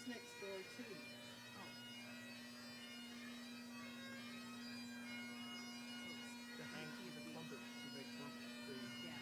He's next door too. Oh. So The hang is a clump of two big clump. yeah.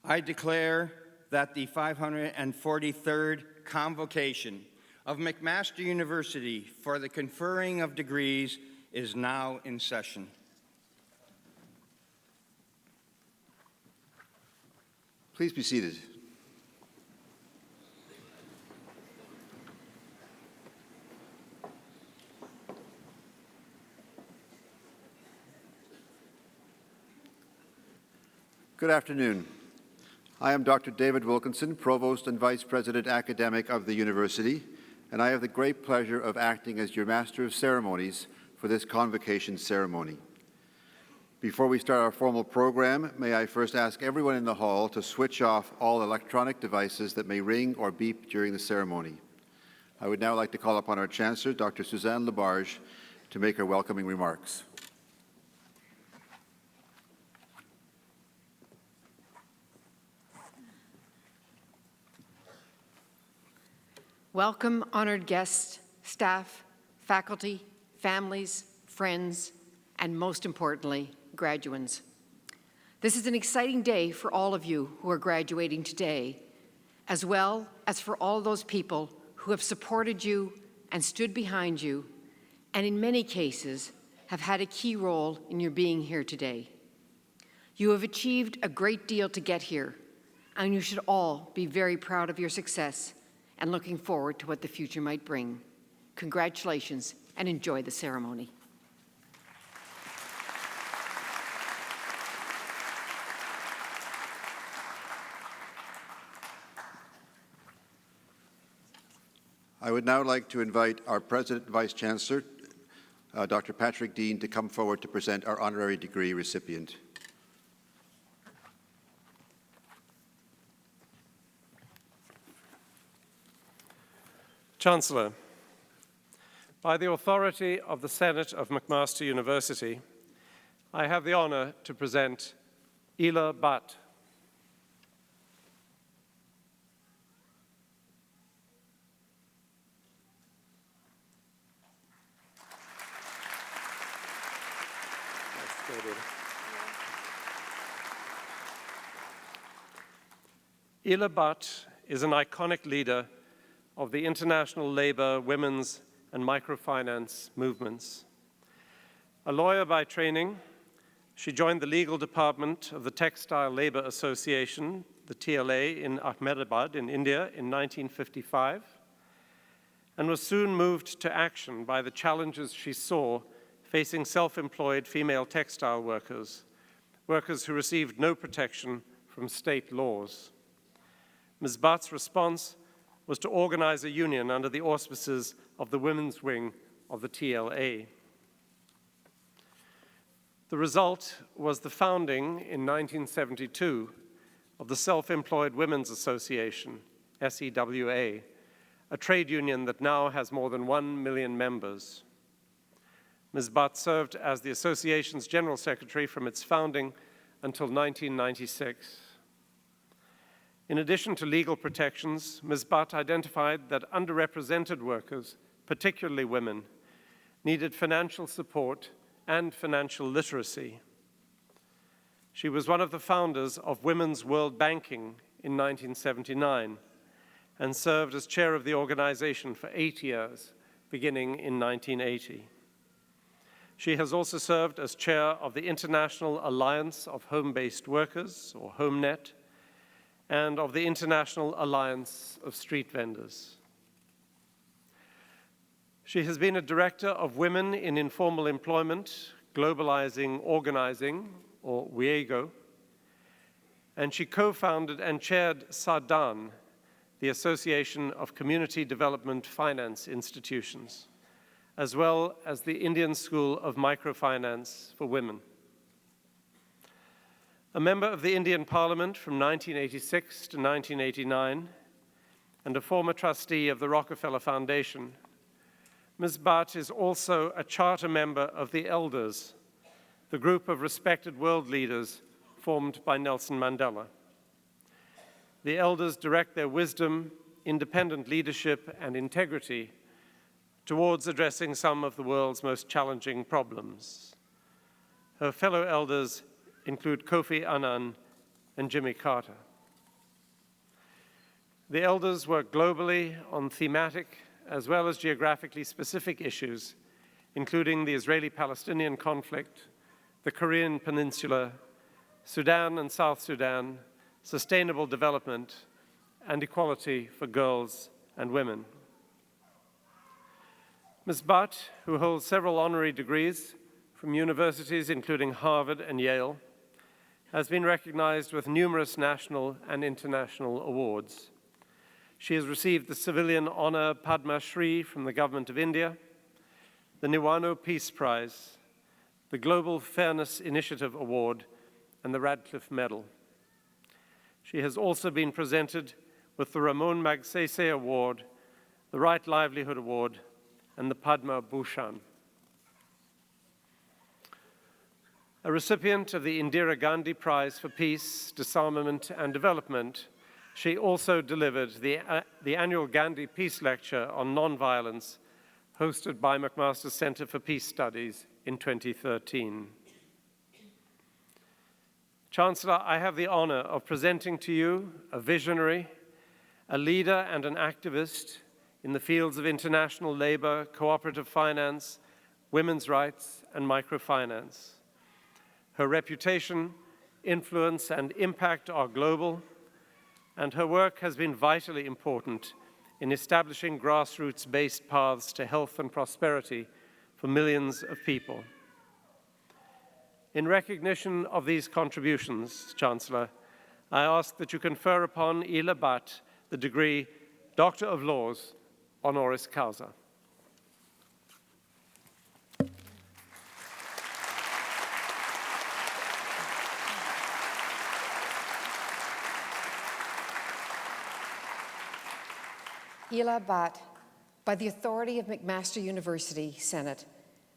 I declare that the 543rd Convocation of McMaster University for the conferring of degrees is now in session. Please be seated. Good afternoon. I am Dr. David Wilkinson, Provost and Vice President Academic of the University, and I have the great pleasure of acting as your Master of Ceremonies for this Convocation ceremony. Before we start our formal program, may I first ask everyone in the hall to switch off all electronic devices that may ring or beep during the ceremony. I would now like to call upon our Chancellor, Dr. Suzanne Labarge, to make her welcoming remarks. Welcome, honored guests, staff, faculty, families, friends, and most importantly, graduands. This is an exciting day for all of you who are graduating today, as well as for all those people who have supported you and stood behind you, and in many cases have had a key role in your being here today. You have achieved a great deal to get here, and you should all be very proud of your success and looking forward to what the future might bring. Congratulations, and enjoy the ceremony. I would now like to invite our President and Vice Chancellor, Dr. Patrick Dean, to come forward to present our honorary degree recipient. Chancellor, by the authority of the Senate of McMaster University, I have the honor to present Ela Butt. Ela Butt is an iconic leader of the international labor, women's, and microfinance movements. A lawyer by training, she joined the legal department of the Textile Labor Association, the TLA, in Ahmedabad in India in 1955, and was soon moved to action by the challenges she saw facing self-employed female textile workers, workers who received no protection from state laws. Ms. Butt's response was to organize a union under the auspices of the women's wing of the TLA. The result was the founding in 1972 of the Self-Employed Women's Association, SEWA, a trade union that now has more than 1 million members. Ms. Butt served as the association's general secretary from its founding until 1996. In addition to legal protections, Ms. Butt identified that underrepresented workers, particularly women, needed financial support and financial literacy. She was one of the founders of Women's World Banking in 1979 and served as chair of the organization for 8 years, beginning in 1980. She has also served as chair of the International Alliance of Home-Based Workers, or HomeNet, and of the International Alliance of Street Vendors. She has been a director of Women in Informal Employment, Globalizing Organizing, or WIEGO, and she co-founded and chaired SADAN, the Association of Community Development Finance Institutions, as well as the Indian School of Microfinance for Women. A member of the Indian Parliament from 1986 to 1989, and a former trustee of the Rockefeller Foundation, Ms. Butt is also a charter member of the Elders, the group of respected world leaders formed by Nelson Mandela. The Elders direct their wisdom, independent leadership, and integrity towards addressing some of the world's most challenging problems. Her fellow elders include Kofi Annan and Jimmy Carter. The elders work globally on thematic as well as geographically specific issues, including the Israeli-Palestinian conflict, the Korean Peninsula, Sudan and South Sudan, sustainable development, and equality for girls and women. Ms. Butt, who holds several honorary degrees from universities including Harvard and Yale, has been recognized with numerous national and international awards. She has received the Civilian Honor Padma Shri from the Government of India, the Niwano Peace Prize, the Global Fairness Initiative Award, and the Radcliffe Medal. She has also been presented with the Ramon Magsaysay Award, the Right Livelihood Award, and the Padma Bhushan. A recipient of the Indira Gandhi Prize for Peace, Disarmament, and Development, she also delivered the annual Gandhi Peace Lecture on Nonviolence, hosted by McMaster Center for Peace Studies in 2013. Chancellor, I have the honor of presenting to you a visionary, a leader and an activist in the fields of international labor, cooperative finance, women's rights, and microfinance. Her reputation, influence, and impact are global, and her work has been vitally important in establishing grassroots-based paths to health and prosperity for millions of people. In recognition of these contributions, Chancellor, I ask that you confer upon Ila Butt the degree Doctor of Laws, honoris causa. Ila Butt, by the authority of McMaster University Senate,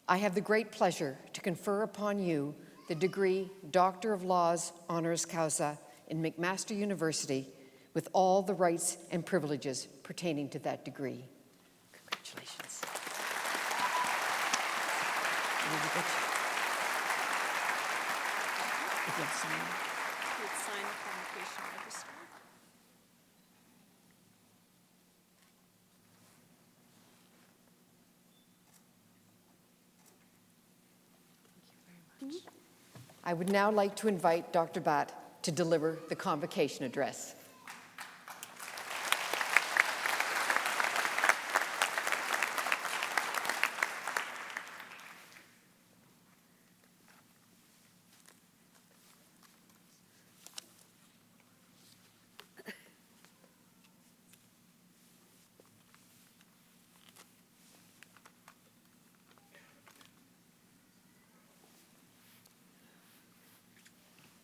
I have the great pleasure to confer upon you the degree Doctor of Laws, honoris causa in McMaster University with all the rights and privileges pertaining to that degree. Congratulations. Please sign the convocation register. I would now like to invite Dr. Butt to deliver the convocation address.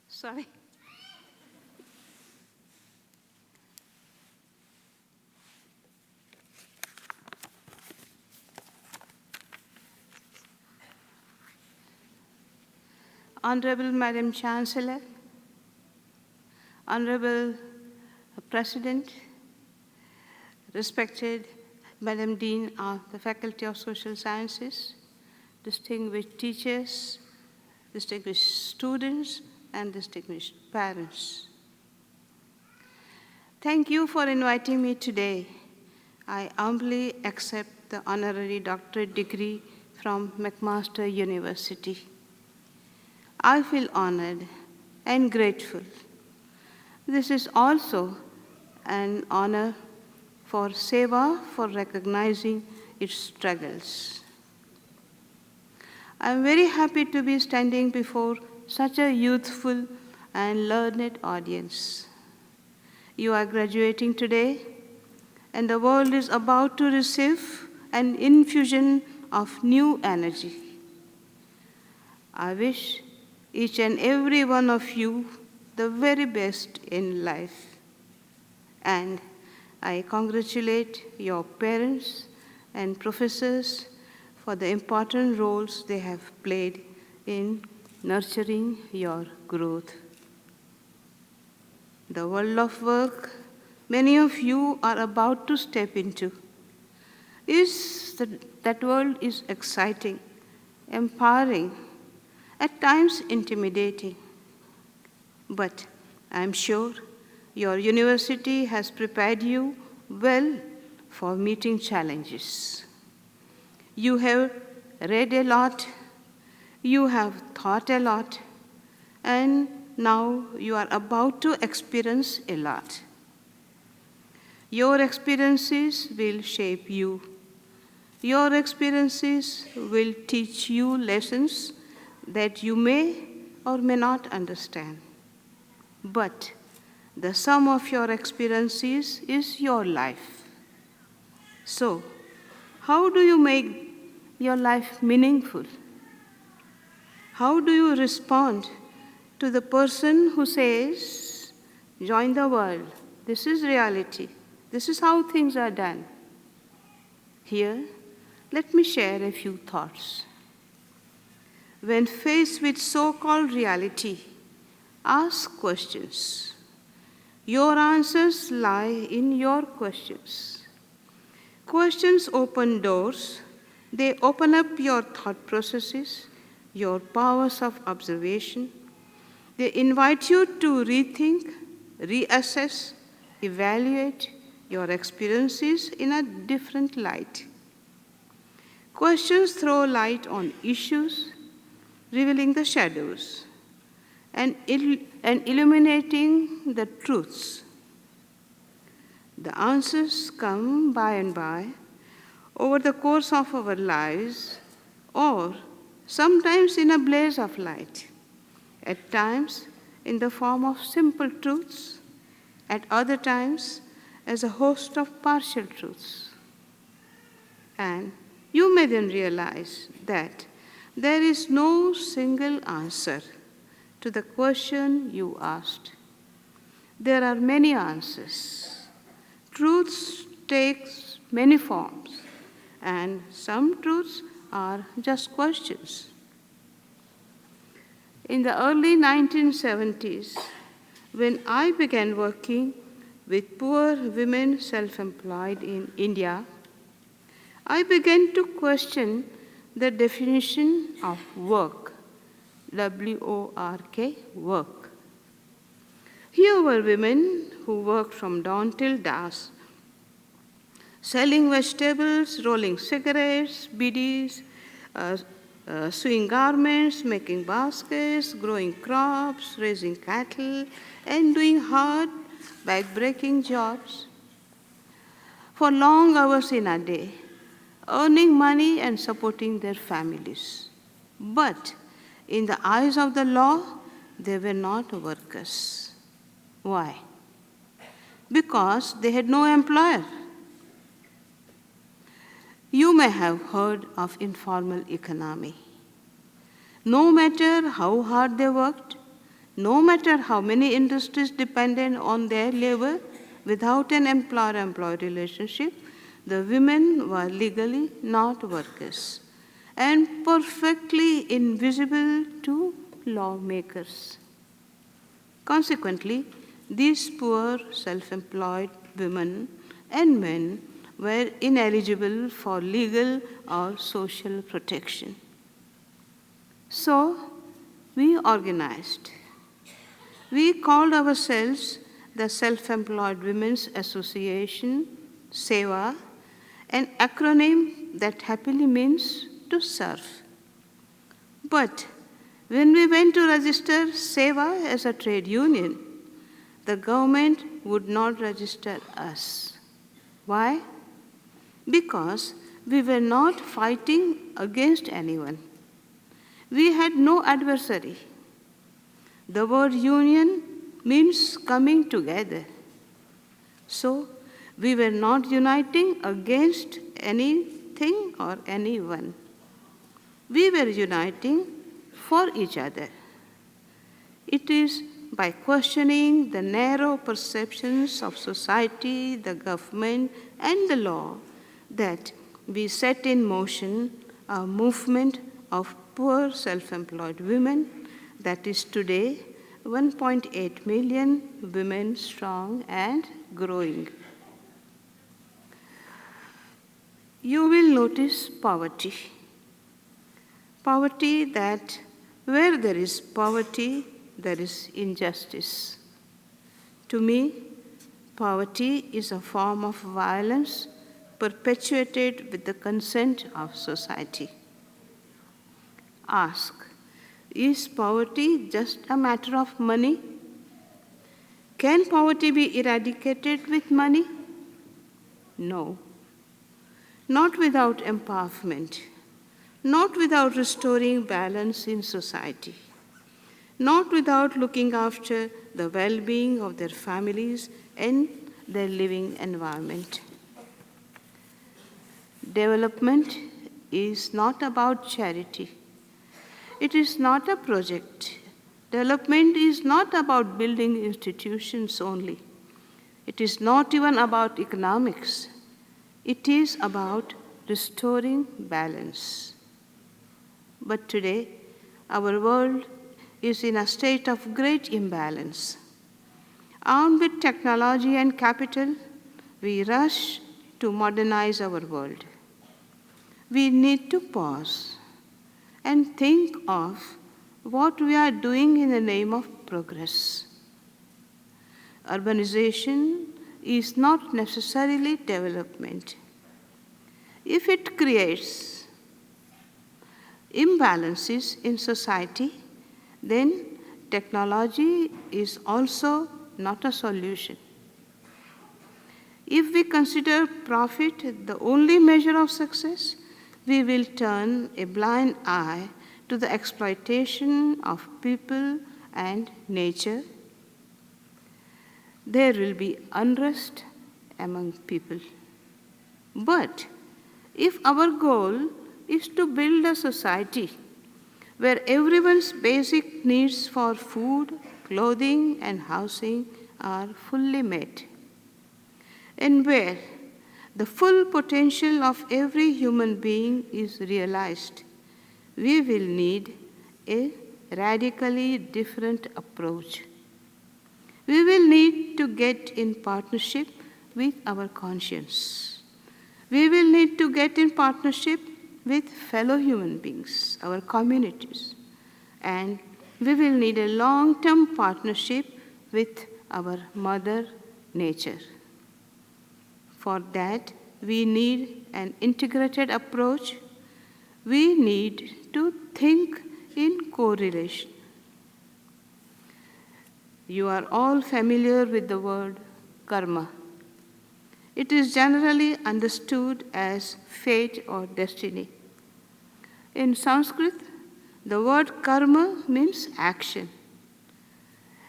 Sorry. Honorable Madam Chancellor, Honorable President, respected Madam Dean of the Faculty of Social Sciences, distinguished teachers, distinguished students, and distinguished parents. Thank you for inviting me today. I humbly accept the honorary doctorate degree from McMaster University. I feel honored and grateful. This is also an honor for SEWA for recognizing its struggles. I am very happy to be standing before such a youthful and learned audience. You are graduating today, and the world is about to receive an infusion of new energy. I wish each and every one of you the very best in life, and I congratulate your parents and professors for the important roles they have played in nurturing your growth. The world of work many of you are about to step into that world is exciting, empowering, at times intimidating. But I'm sure your university has prepared you well for meeting challenges. You have read a lot, you have thought a lot, and now you are about to experience a lot. Your experiences will shape you. Your experiences will teach you lessons that you may or may not understand. But the sum of your experiences is your life. So, how do you make your life meaningful? How do you respond to the person who says, join the world, this is reality, this is how things are done? Here, let me share a few thoughts. When faced with so-called reality, ask questions. Your answers lie in your questions. Questions open doors. They open up your thought processes, your powers of observation. They invite you to rethink, reassess, evaluate your experiences in a different light. Questions throw light on issues, revealing the shadows, and illuminating the truths. The answers come by and by over the course of our lives, or sometimes in a blaze of light, at times in the form of simple truths, at other times as a host of partial truths. And you may then realize that there is no single answer to the question you asked. There are many answers. Truths take many forms, and some truths are just questions. In the early 1970s, when I began working with poor women self-employed in India, I began to question the definition of work, W-O-R-K, work. Here were women who worked from dawn till dusk, selling vegetables, rolling cigarettes, biddies, sewing garments, making baskets, growing crops, raising cattle, and doing hard, back-breaking jobs for long hours in a day, earning money and supporting their families. But in the eyes of the law, they were not workers. Why? Because they had no employer. You may have heard of informal economy. No matter how hard they worked, no matter how many industries depended on their labor, without an employer-employee relationship, the women were legally not workers and perfectly invisible to lawmakers. Consequently, these poor self-employed women and men were ineligible for legal or social protection. So, we organized. We called ourselves the Self-Employed Women's Association, SEWA, an acronym that happily means to serve. But when we went to register SEWA as a trade union, the government would not register us. Why? Because we were not fighting against anyone. We had no adversary. The word union means coming together. So we were not uniting against anything or anyone. We were uniting for each other. It is by questioning the narrow perceptions of society, the government, and the law that we set in motion a movement of poor self-employed women that is today 1.8 million women strong and growing. You will notice poverty. Poverty that where there is poverty, there is injustice. To me, Poverty is a form of violence perpetuated with the consent of society. Ask, is poverty just a matter of money? Can poverty be eradicated with money? No. Not without empowerment, not without restoring balance in society, not without looking after the well-being of their families and their living environment. Development is not about charity. It is not a project. Development is not about building institutions only. It is not even about economics. It is about restoring balance. But today, our world is in a state of great imbalance. Armed with technology and capital, we rush to modernize our world. We need to pause and think of what we are doing in the name of progress. Urbanization is not necessarily development. If it creates imbalances in society, then technology is also not a solution. If we consider profit the only measure of success, we will turn a blind eye to the exploitation of people and nature. There will be unrest among people. But if our goal is to build a society where everyone's basic needs for food, clothing, and housing are fully met, and where the full potential of every human being is realized, we will need a radically different approach. We will need to get in partnership with our conscience. We will need to get in partnership with fellow human beings, our communities, and we will need a long-term partnership with our Mother Nature. For that, we need an integrated approach. We need to think in correlation. You are all familiar with the word karma. It is generally understood as fate or destiny. In Sanskrit, the word karma means action.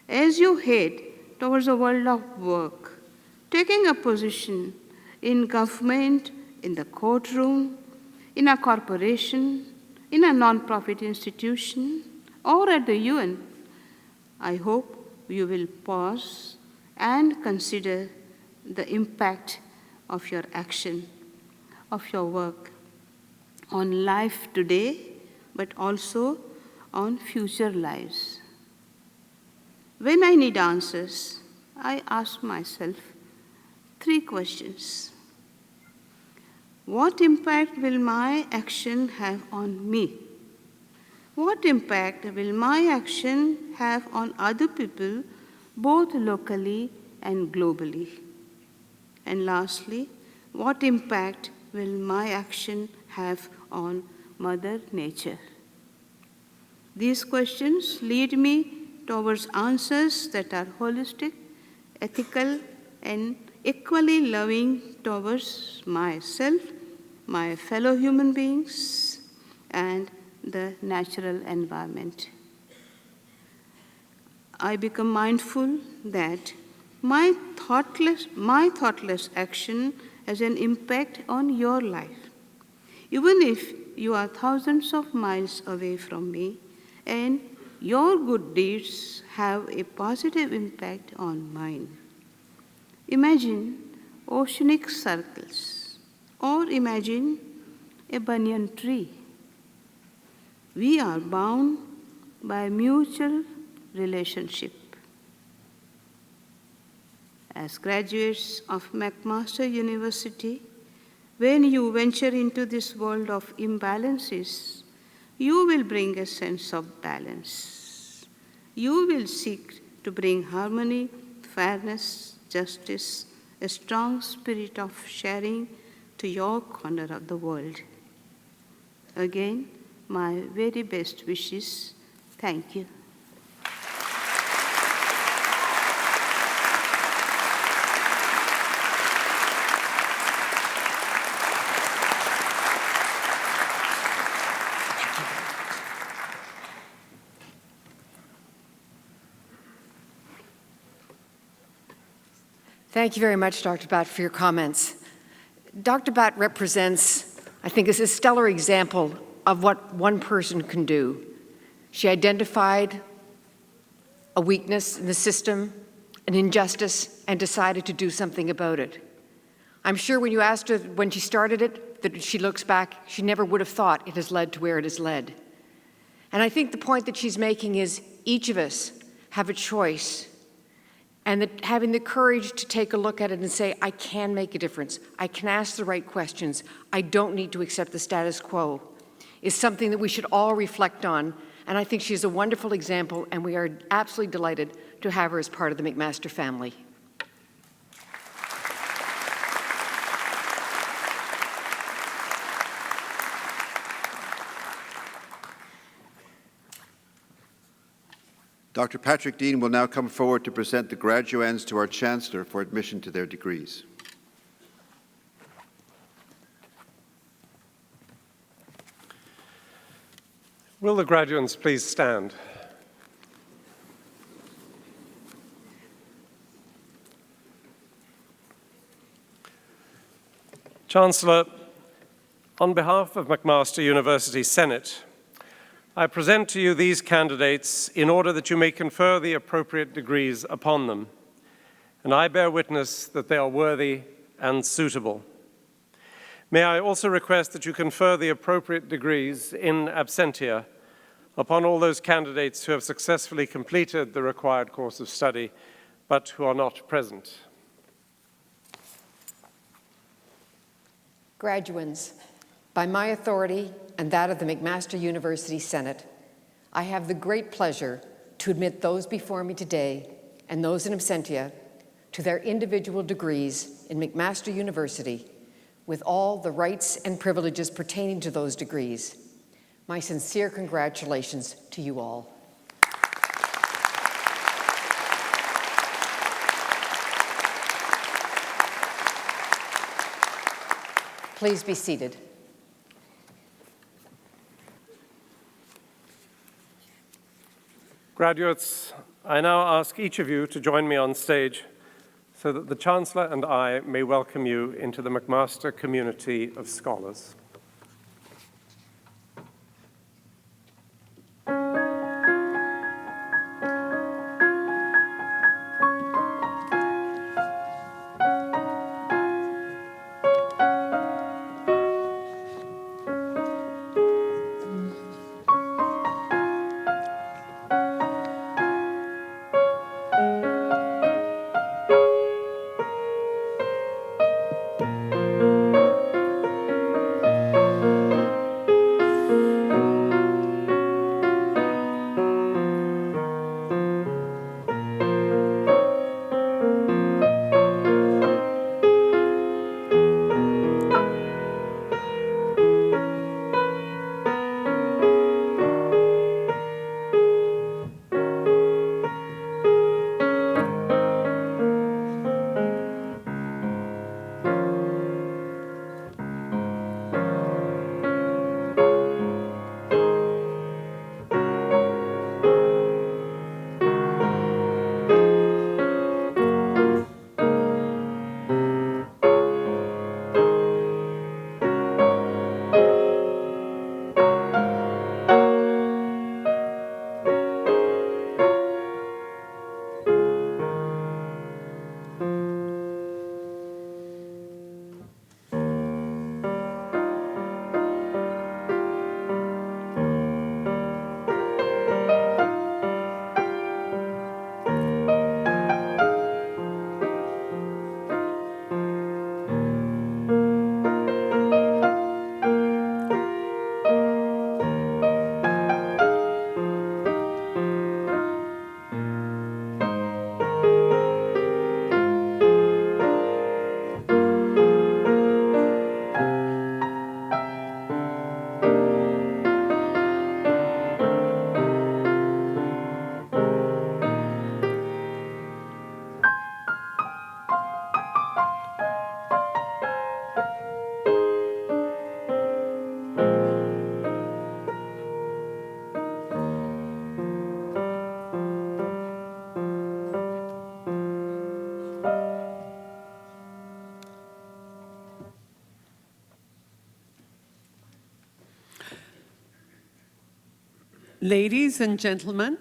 As you head towards a world of work, taking a position in government, in the courtroom, in a corporation, in a non-profit institution, or at the UN, I hope you will pause and consider the impact of your action, of your work on life today, but also on future lives. When I need answers, I ask myself 3 questions. What impact will my action have on me? What impact will my action have on other people, both locally and globally? And lastly, what impact will my action have on Mother Nature? These questions lead me towards answers that are holistic, ethical, and equally loving towards myself, my fellow human beings, and the natural environment. I become mindful that my thoughtless action has an impact on your life, even if you are thousands of miles away from me, and your good deeds have a positive impact on mine. Imagine oceanic circles, or imagine a banyan tree. We are bound by mutual relationship. As graduates of McMaster University, when you venture into this world of imbalances, you will bring a sense of balance. You will seek to bring harmony, fairness, justice, a strong spirit of sharing to your corner of the world. Again, my very best wishes. Thank you. Thank you very much, Dr. Batt, for your comments. Dr. Batt represents, I think, is a stellar example of what one person can do. She identified a weakness in the system, an injustice, and decided to do something about it. I'm sure when you asked her when she started it, that she looks back, she never would have thought it has led to where it has led. And I think the point that she's making is each of us have a choice, and that having the courage to take a look at it and say, I can make a difference, I can ask the right questions, I don't need to accept the status quo, is something that we should all reflect on. And I think she's a wonderful example, and we are absolutely delighted to have her as part of the McMaster family. Dr. Patrick Dean will now come forward to present the graduands to our Chancellor for admission to their degrees. Will the graduands please stand? Chancellor, on behalf of McMaster University Senate, I present to you these candidates in order that you may confer the appropriate degrees upon them, and I bear witness that they are worthy and suitable. May I also request that you confer the appropriate degrees in absentia upon all those candidates who have successfully completed the required course of study, but who are not present. Graduands, by my authority and that of the McMaster University Senate, I have the great pleasure to admit those before me today and those in absentia to their individual degrees in McMaster University with all the rights and privileges pertaining to those degrees. My sincere congratulations to you all. Please be seated. Graduates, I now ask each of you to join me on stage so that the Chancellor and I may welcome you into the McMaster community of scholars. Ladies and gentlemen,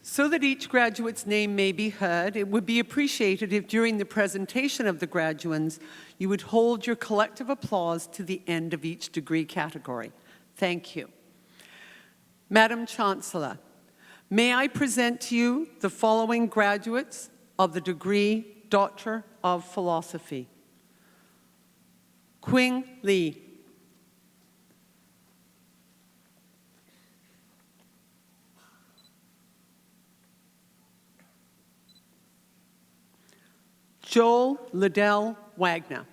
so that each graduate's name may be heard, it would be appreciated if during the presentation of the graduands, you would hold your collective applause to the end of each degree category. Thank you. Madam Chancellor, may I present to you the following graduates of the degree Doctor of Philosophy. Qing Li. Joel Liddell Wagner.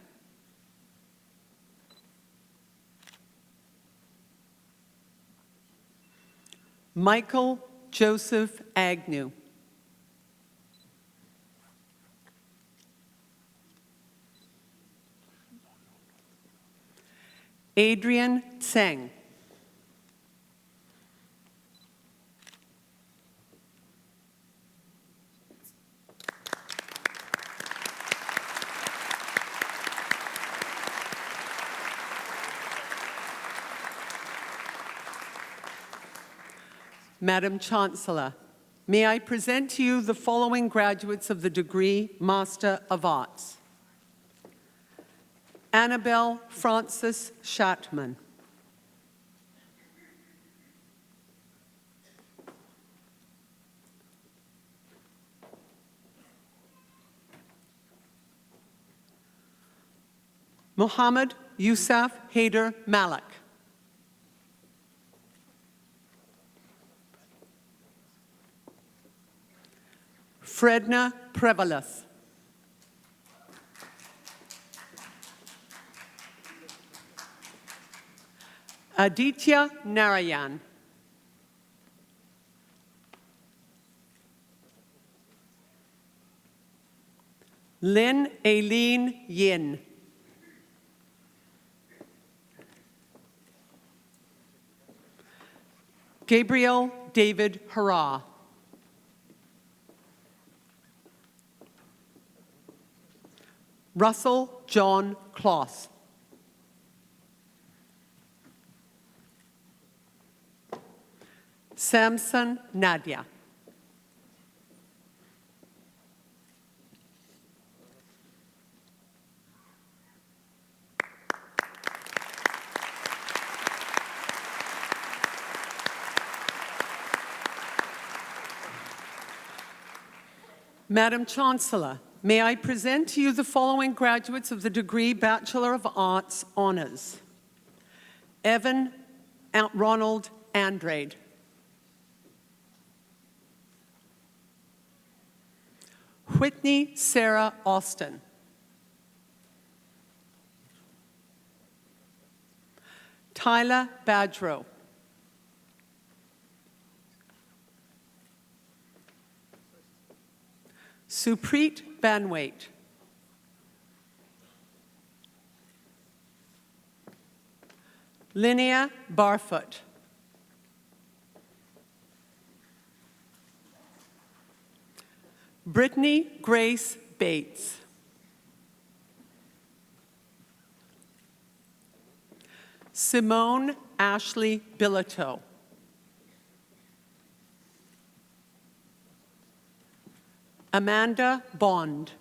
Michael Joseph Agnew. Adrian Tseng. Madam Chancellor, may I present to you the following graduates of the degree Master of Arts. Annabelle Frances Shatman. Mohammed Yusuf Haider Malik. Fredna Prevalis. Aditya Narayan. Lynn Aileen Yin. Gabriel David Hurrah. Russell John Kloss. Samson Nadia. Madam Chancellor, may I present to you the following graduates of the degree Bachelor of Arts Honors. Evan Ronald Andrade. Whitney Sarah Austin. Tyler Badgerow. Supreet Banwait. Linnea Barfoot. Brittany Grace Bates. Simone Ashley Billito. Amanda Bond.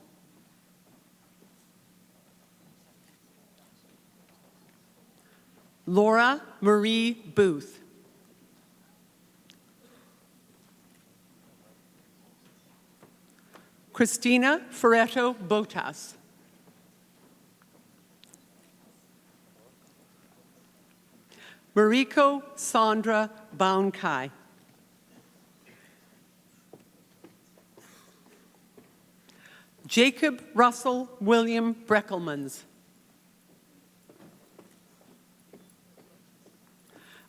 Laura Marie Booth. Christina Ferretto Botas. Mariko Sandra Baunkai. Jacob Russell William Breckelmans.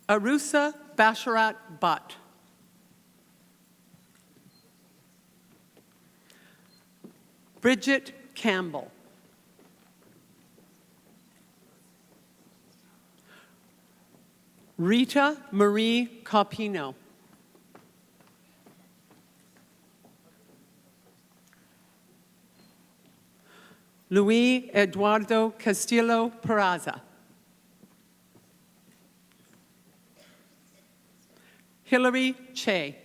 Arusa Basharat Butt. Bridget Campbell. Rita Marie Carpino. Luis Eduardo Castillo Peraza. Hilary Che.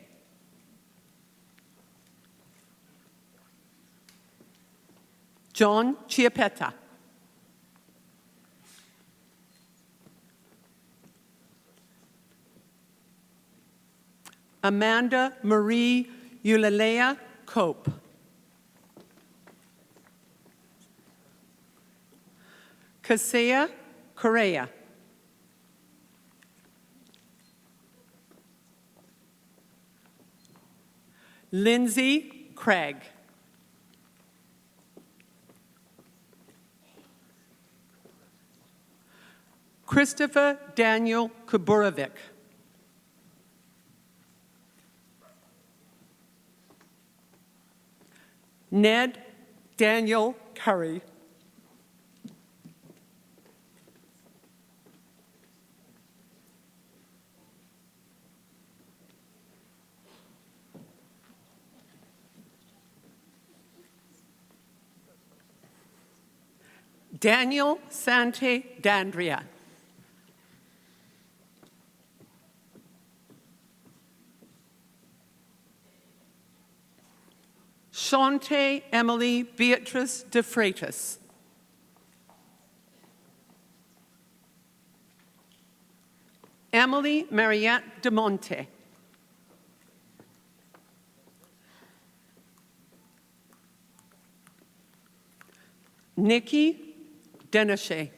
John Chiappetta. Amanda Marie Eulalea Cope. Casea Correa. Lindsay Craig. Christopher Daniel Kuburovic. Ned Daniel Curry. Daniel Sante Dandria. Shante Emily Beatrice de Freitas. Emily Mariette de Monte. Nikki Denochet.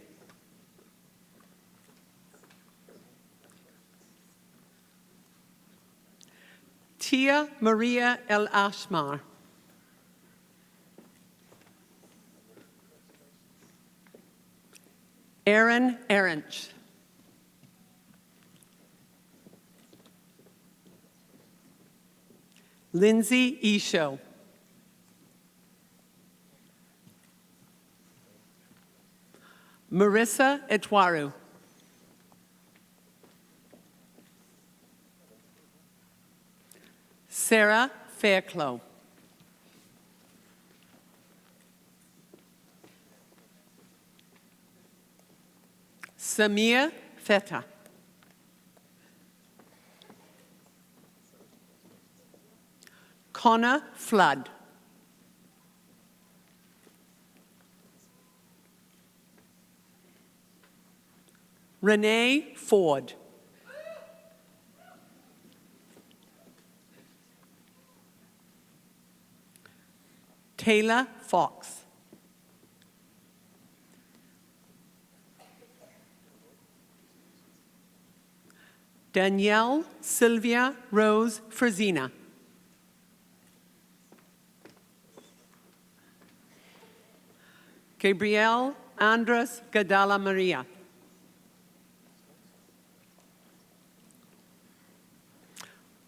Tia Maria El Ashmar. Aaron Arench. Lindsay Isho. Marissa Etwaru. Sarah Fairclough. Samir Feta. Connor Flood. Renee Ford. Taylor Fox. Danielle Sylvia Rose Frazina. Gabrielle Andres Gadala Maria.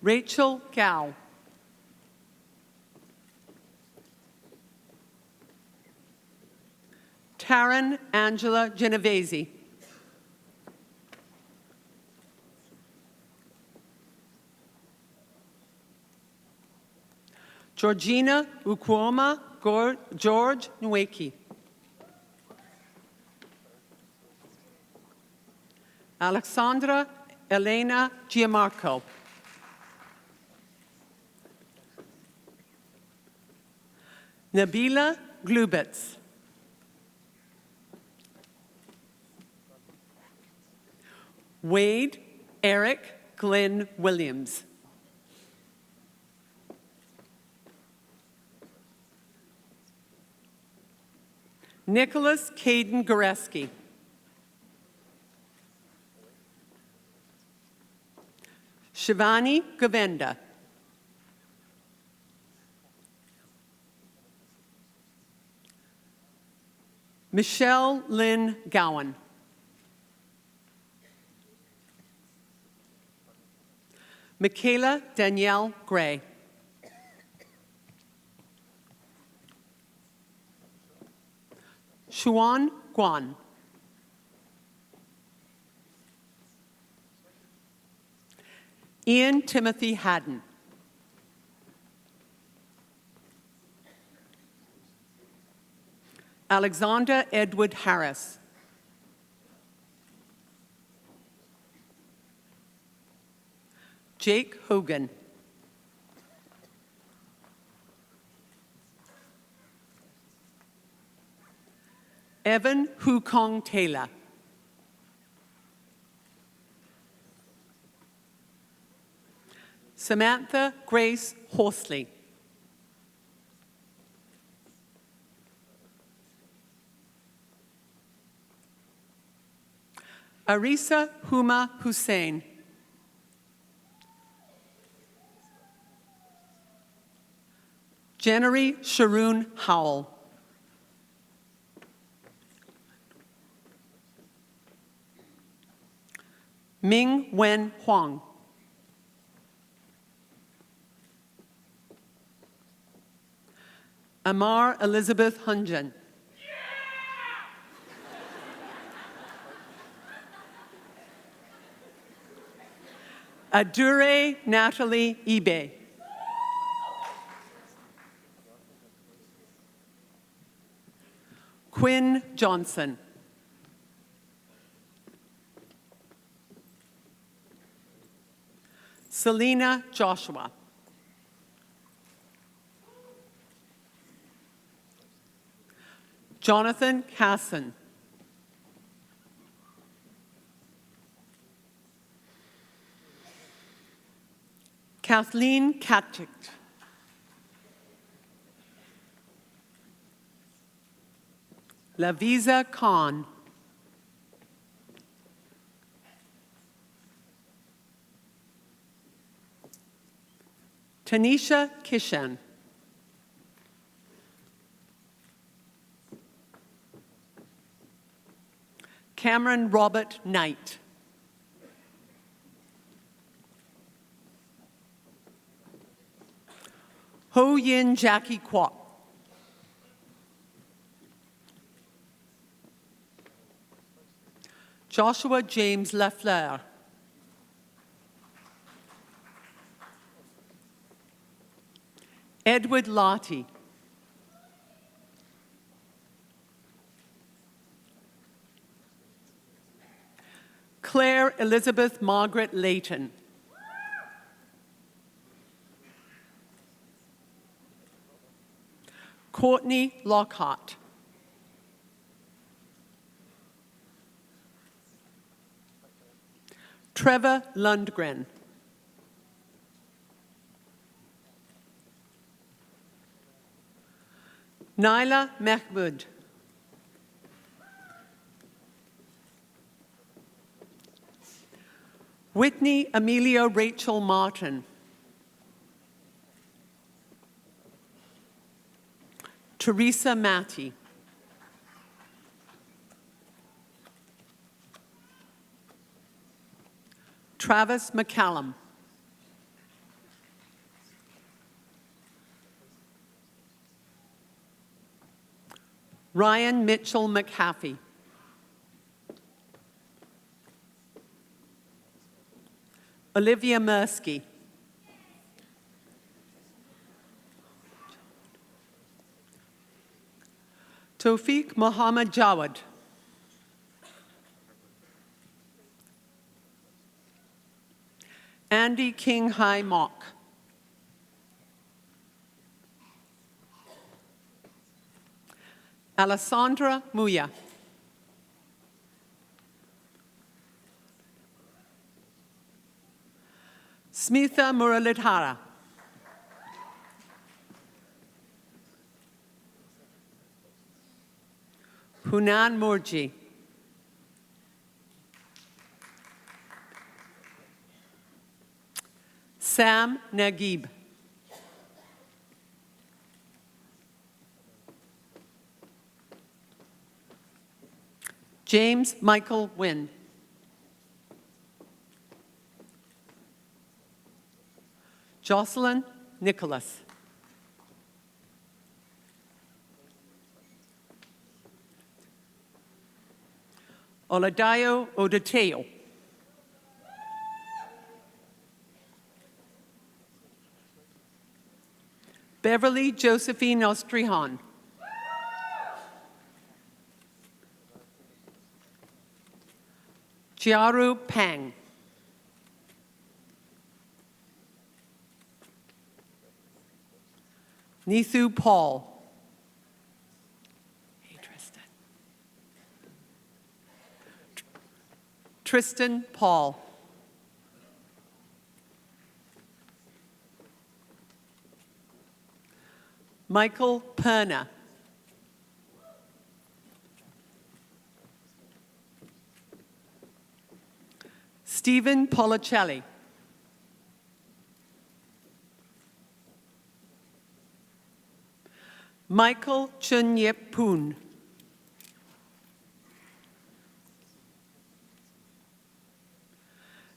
Rachel Gow. Taryn Angela Genovese. Georgina Ukwoma George Nweki. Alexandra Elena Giamarco. Nabila Glubitz. Wade Eric Glenn Williams. Nicholas Caden Goreski. Shivani Govenda. Michelle Lynn Gowan. Michaela Danielle Gray. Xuan Guan. Ian Timothy Haddon. Alexander Edward Harris. Jake Hogan. Evan Hukong Taylor. Samantha Grace Horsley. Arisa Huma Hussein. Jennery Sharoon Howell. Ming Wen Huang. Amar Elizabeth Hunjan. Adure Natalie Ibe. Quinn Johnson. Selena Joshua. Jonathan Casson. Kathleen Katchik. Lavisa Khan. Tanisha Kishan. Cameron Robert Knight. Ho Yin Jackie Kwok. Joshua James Lafleur. Edward Lottie. Claire Elizabeth Margaret Layton. Courtney Lockhart. Trevor Lundgren. Naila Mahmood. Whitney Amelia Rachel Martin. Teresa Matty. Travis McCallum. Ryan Mitchell McHaffey. Olivia Mursky. Tawfiq Muhammad Jawad. Andy King Hai Mok. Alessandra Muya. Smitha Muralidhara. Hunan Murji. Sam Nagib. James Michael Wynn. Jocelyn Nicholas. Oladayo Odateo. Beverly Josephine Ostrihan. Chiaru Pang. Nithu Paul. Hey, Tristan. Tristan Paul. Michael Perna. Stephen Policelli. Michael Chunyep Poon.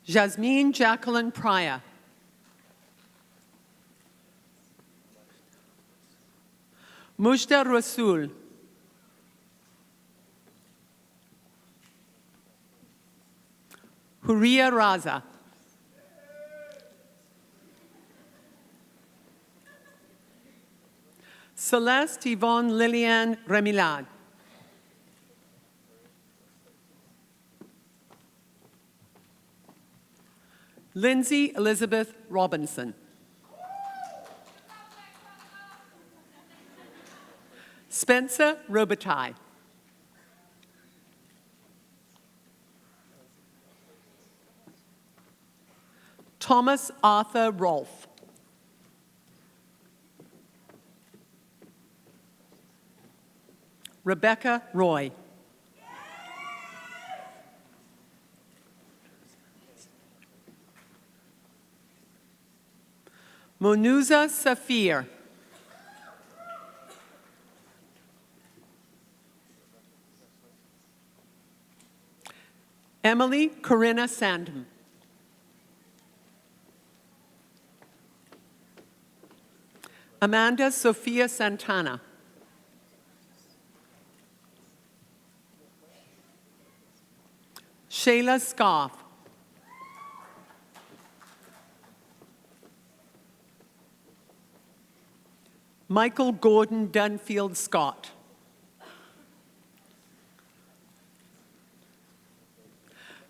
Jasmine Jacqueline Pryor. Mujda Rasul. Huria Raza. Celeste Yvonne Lillian Remilad. Lindsay Elizabeth Robinson. Spencer Robitaille. Thomas Arthur Rolfe. Rebecca Roy. Monuza Safir. Emily Corinna Sandham. Amanda Sophia Santana. Shayla Scarf. Michael Gordon Dunfield Scott.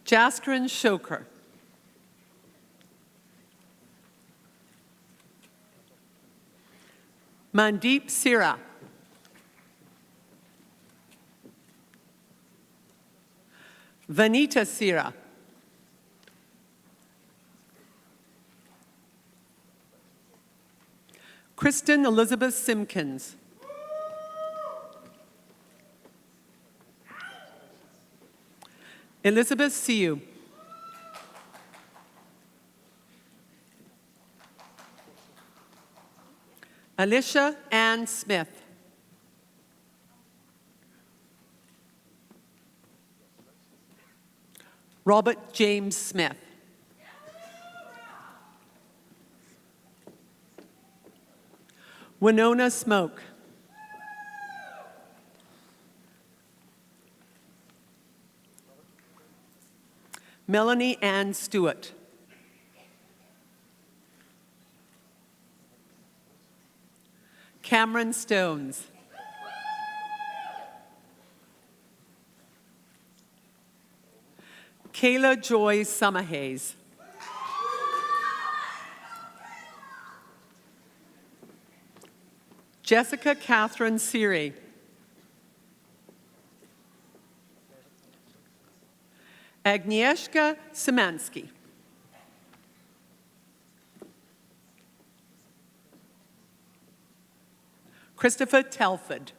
Jaskrin Shoker. Mandeep Sira. Vanita Sira. Kristen Elizabeth Simpkins. Elizabeth Siu. Alicia Ann Smith. Robert James Smith. Winona Smoke. Melanie Ann Stewart. Cameron Stones. Kayla Joy Summerhays. Jessica Catherine Siri. Agnieszka Szymanski. Christopher Telford.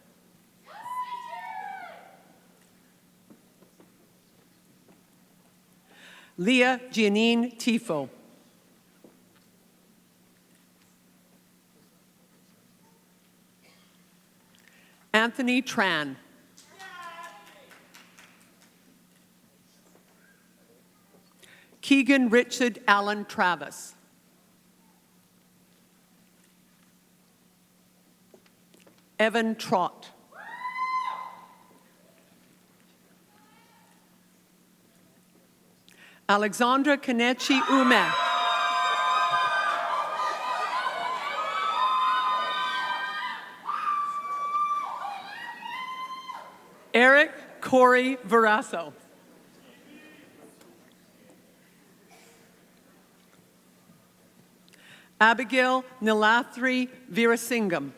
Leah Giannine Tifo. Anthony Tran. Keegan Richard Allen Travis. Evan Trott. Alexandra Kanechi Ume. Eric Corey Verasso. Abigail Nilathri Veerasingham.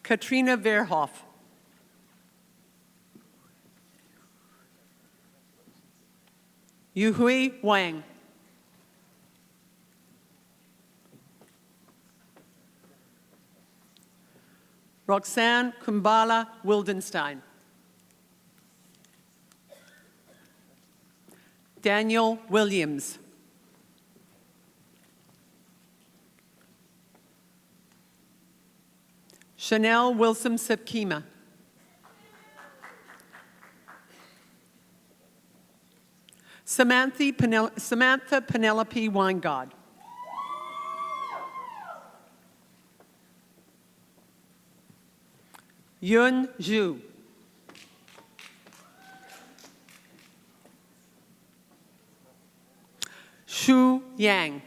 Katrina Verhoff. Yuhui Wang. Roxanne Kumbala Wildenstein. Daniel Williams. Chanel Wilson Sepkima. Samantha Penelope Weingard. Yun Zhu. Shu Yang.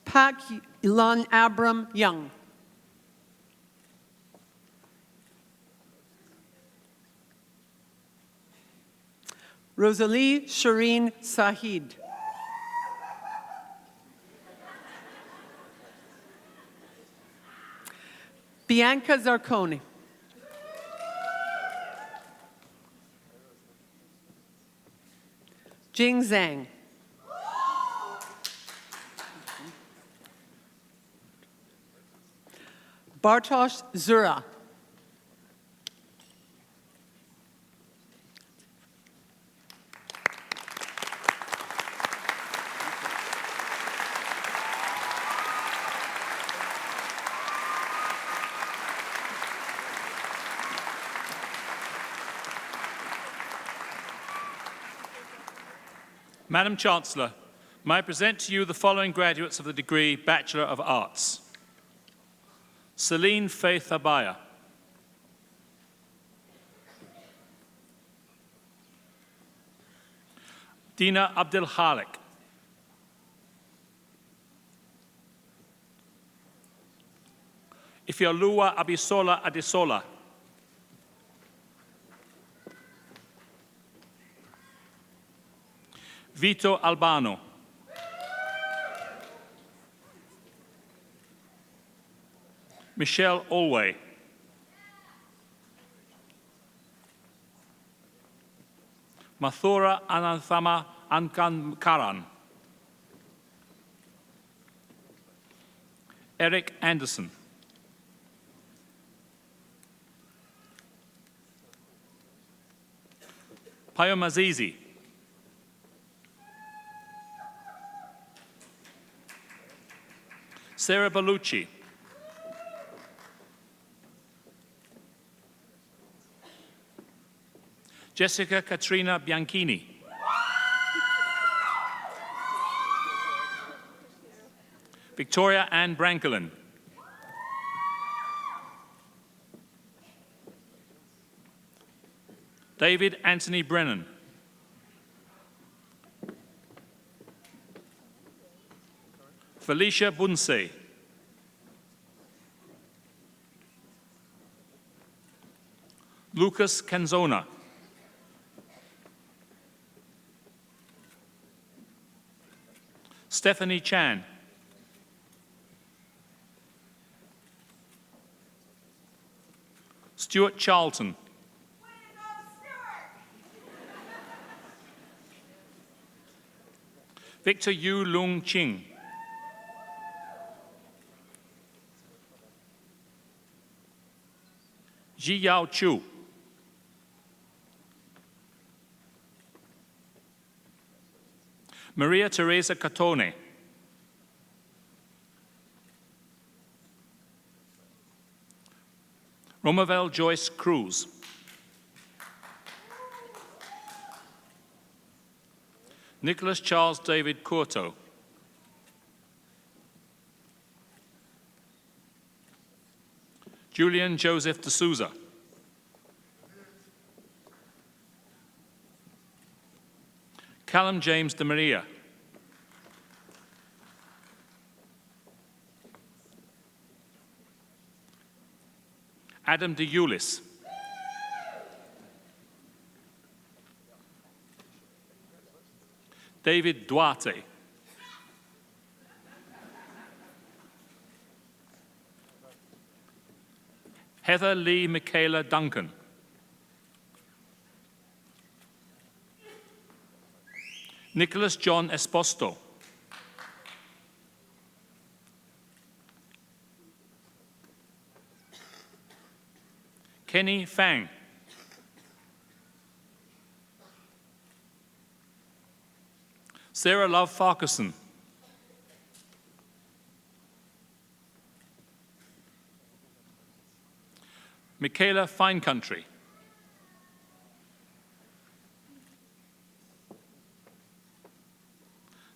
Pak Ilan Abram Young. Rosalie Shireen Sahid. Bianca Zarconi. Jing Zhang. Bartosz Zura. Madam Chancellor, may I present to you the following graduates of the degree Bachelor of Arts. Celine Faith Abaya. Dina Abdul Khalik. Ifiolua Abisola Adesola. Vito Albano. Michelle Olway. Mathura Ananthama Ankankaran. Eric Anderson. Payo Mazizi. Sarah Bellucci. Jessica Katrina Bianchini. Victoria Ann Brancolin. David Anthony Brennan. Felicia Bunse. Lucas Canzona. Stephanie Chan. Stuart Charlton. Victor Yu Lung Ching. Ji Yao Chu. Maria Teresa Catone. Romavel Joyce Cruz. Nicholas Charles David Courteau. Julian Joseph de Souza. Callum James de Maria. Adam de Ulis. David Duarte. Heather Lee Michaela Duncan. Nicholas John Esposto. Kenny Fang. Sarah Love Farquharson. Michaela Finecountry.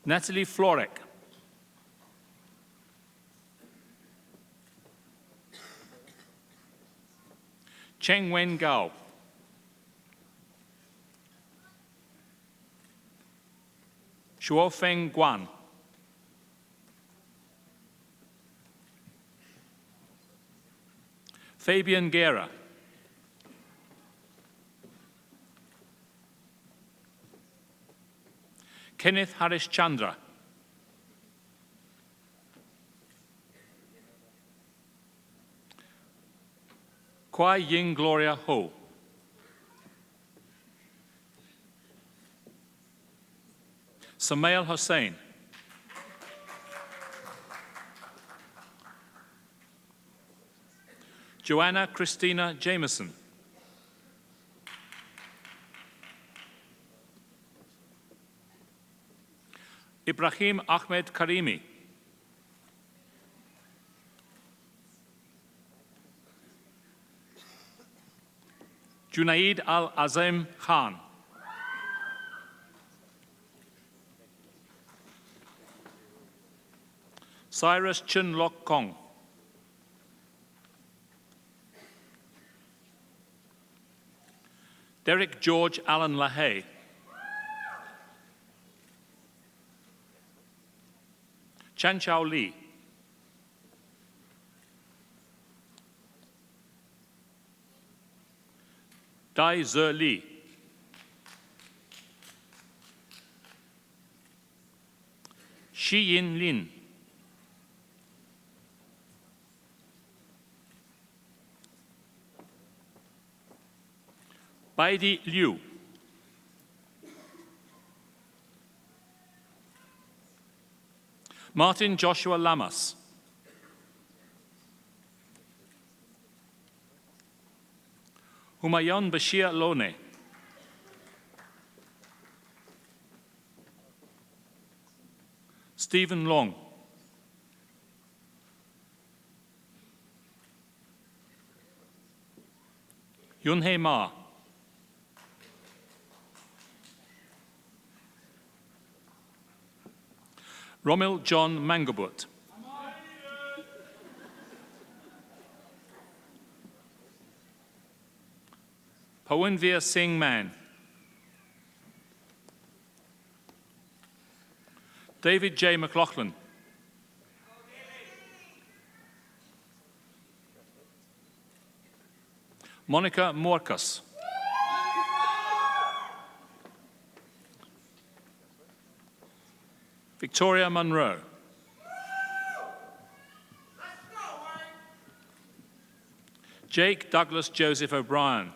Natalie Florek. Cheng Wen Gao. Shuofeng Guan. Fabian Guerra. Kenneth Harish Chandra. Kwai Ying Gloria Ho. Samail Hussain. Joanna Christina Jameson. Ibrahim Ahmed Karimi. Junaid Al-Azim Khan. Cyrus Chun Lok Kong. Derek George Allen LaHaye. Chan Chao Li. Dai Zi Li. Shi Yin Lin. Baidi Liu. Martin Joshua Lamas. Humayun Bashir Lone. Stephen Long. Yunhei Ma. Romil John Mangabut. Pawanvir Singh Man. David J. McLaughlin. Monica Morcus. Victoria Monroe. Jake Douglas Joseph O'Brien.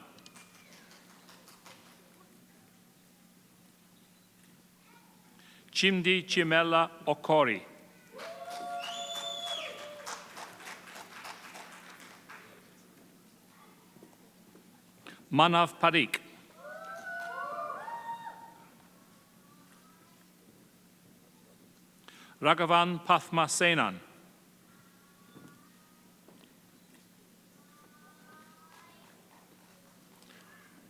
Chimdi Chimela Okori. Manav Parikh. Raghavan Pathma Senan.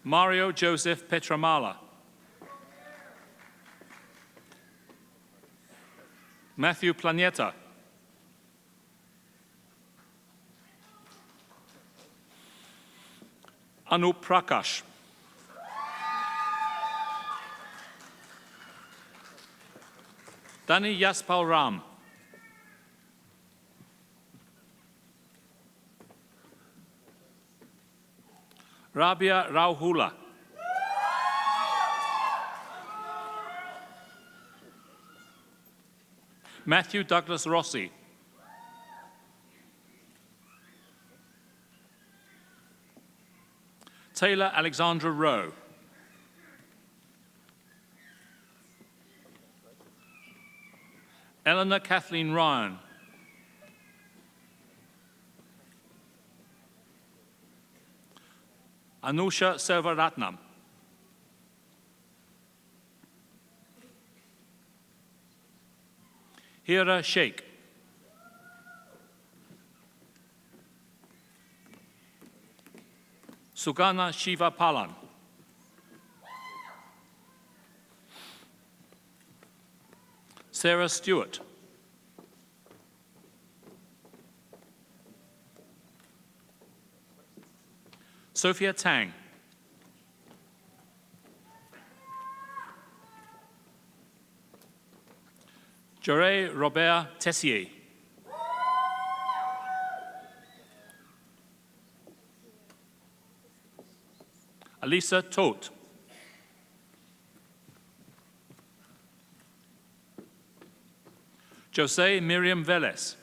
Mario Joseph Petramala. Matthew Planeta. Anup Prakash. Dani Yaspal Ram. Rabia Rauhula. Matthew Douglas Rossi. Taylor Alexandra Rowe. Eleanor Kathleen Ryan. Anusha Selvaratnam. Hira Sheikh. Sugana Shiva Palan. Sarah Stewart. Sophia Tang. Joré Robert Tessier. Alisa Todt. Jose Miriam Velez.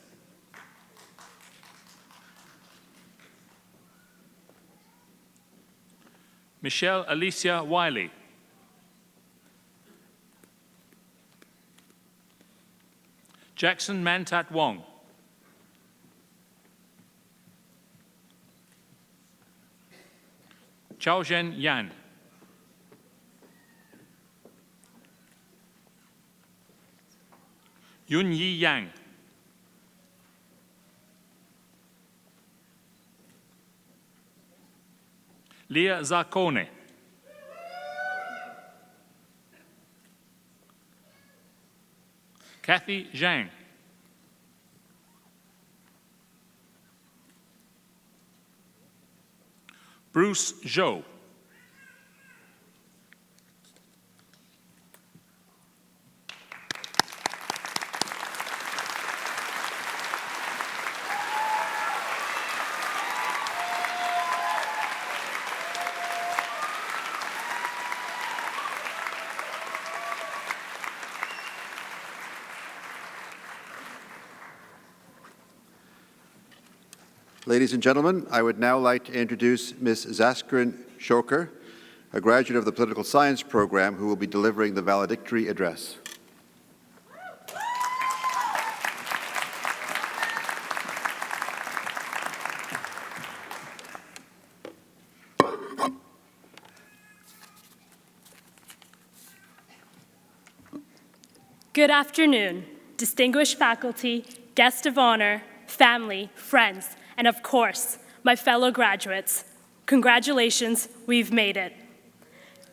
Michelle Alicia Wiley. Jackson Mantat Wong. Chaozhen Yan. Yunyi Yang. Leah Zarkone. Kathy Zhang. Bruce Zhou. Ladies and gentlemen, I would now like to introduce Ms. Zaskrin Shoker, a graduate of the Political Science program who will be delivering the valedictory address. Good afternoon, distinguished faculty, guest of honor, family, friends, and of course, my fellow graduates. Congratulations, we've made it.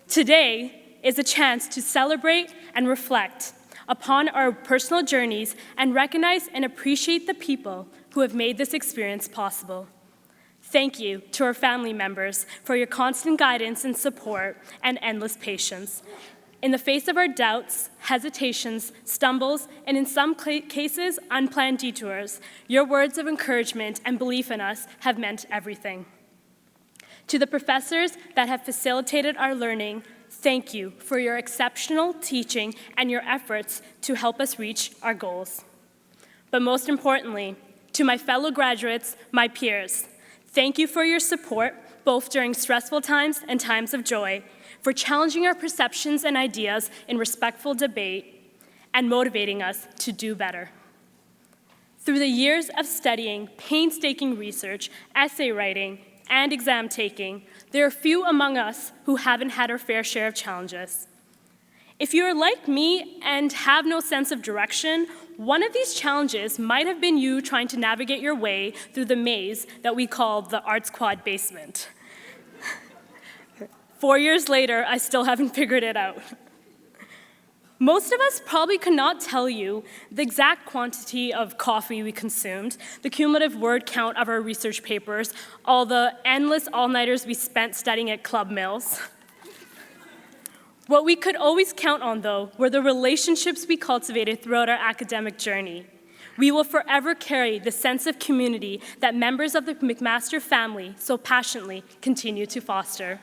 Today is a chance to celebrate and reflect upon our personal journeys and recognize and appreciate the people who have made this experience possible. Thank you to our family members for your constant guidance and support and endless patience. In the face of our doubts, hesitations, stumbles, and in some cases, unplanned detours, your words of encouragement and belief in us have meant everything. To the professors that have facilitated our learning, thank you for your exceptional teaching and your efforts to help us reach our goals. But most importantly, to my fellow graduates, my peers, thank you for your support, both during stressful times and times of joy, for challenging our perceptions and ideas in respectful debate and motivating us to do better. Through the years of studying, painstaking research, essay writing, and exam taking, there are few among us who haven't had our fair share of challenges. If you are like me and have no sense of direction, one of these challenges might have been you trying to navigate your way through the maze that we call the Arts Quad basement. 4 years later, I still haven't figured it out. Most of us probably could not tell you the exact quantity of coffee we consumed, the cumulative word count of our research papers, all the endless all-nighters we spent studying at Club Mills. What we could always count on, though, were the relationships we cultivated throughout our academic journey. We will forever carry the sense of community that members of the McMaster family so passionately continue to foster.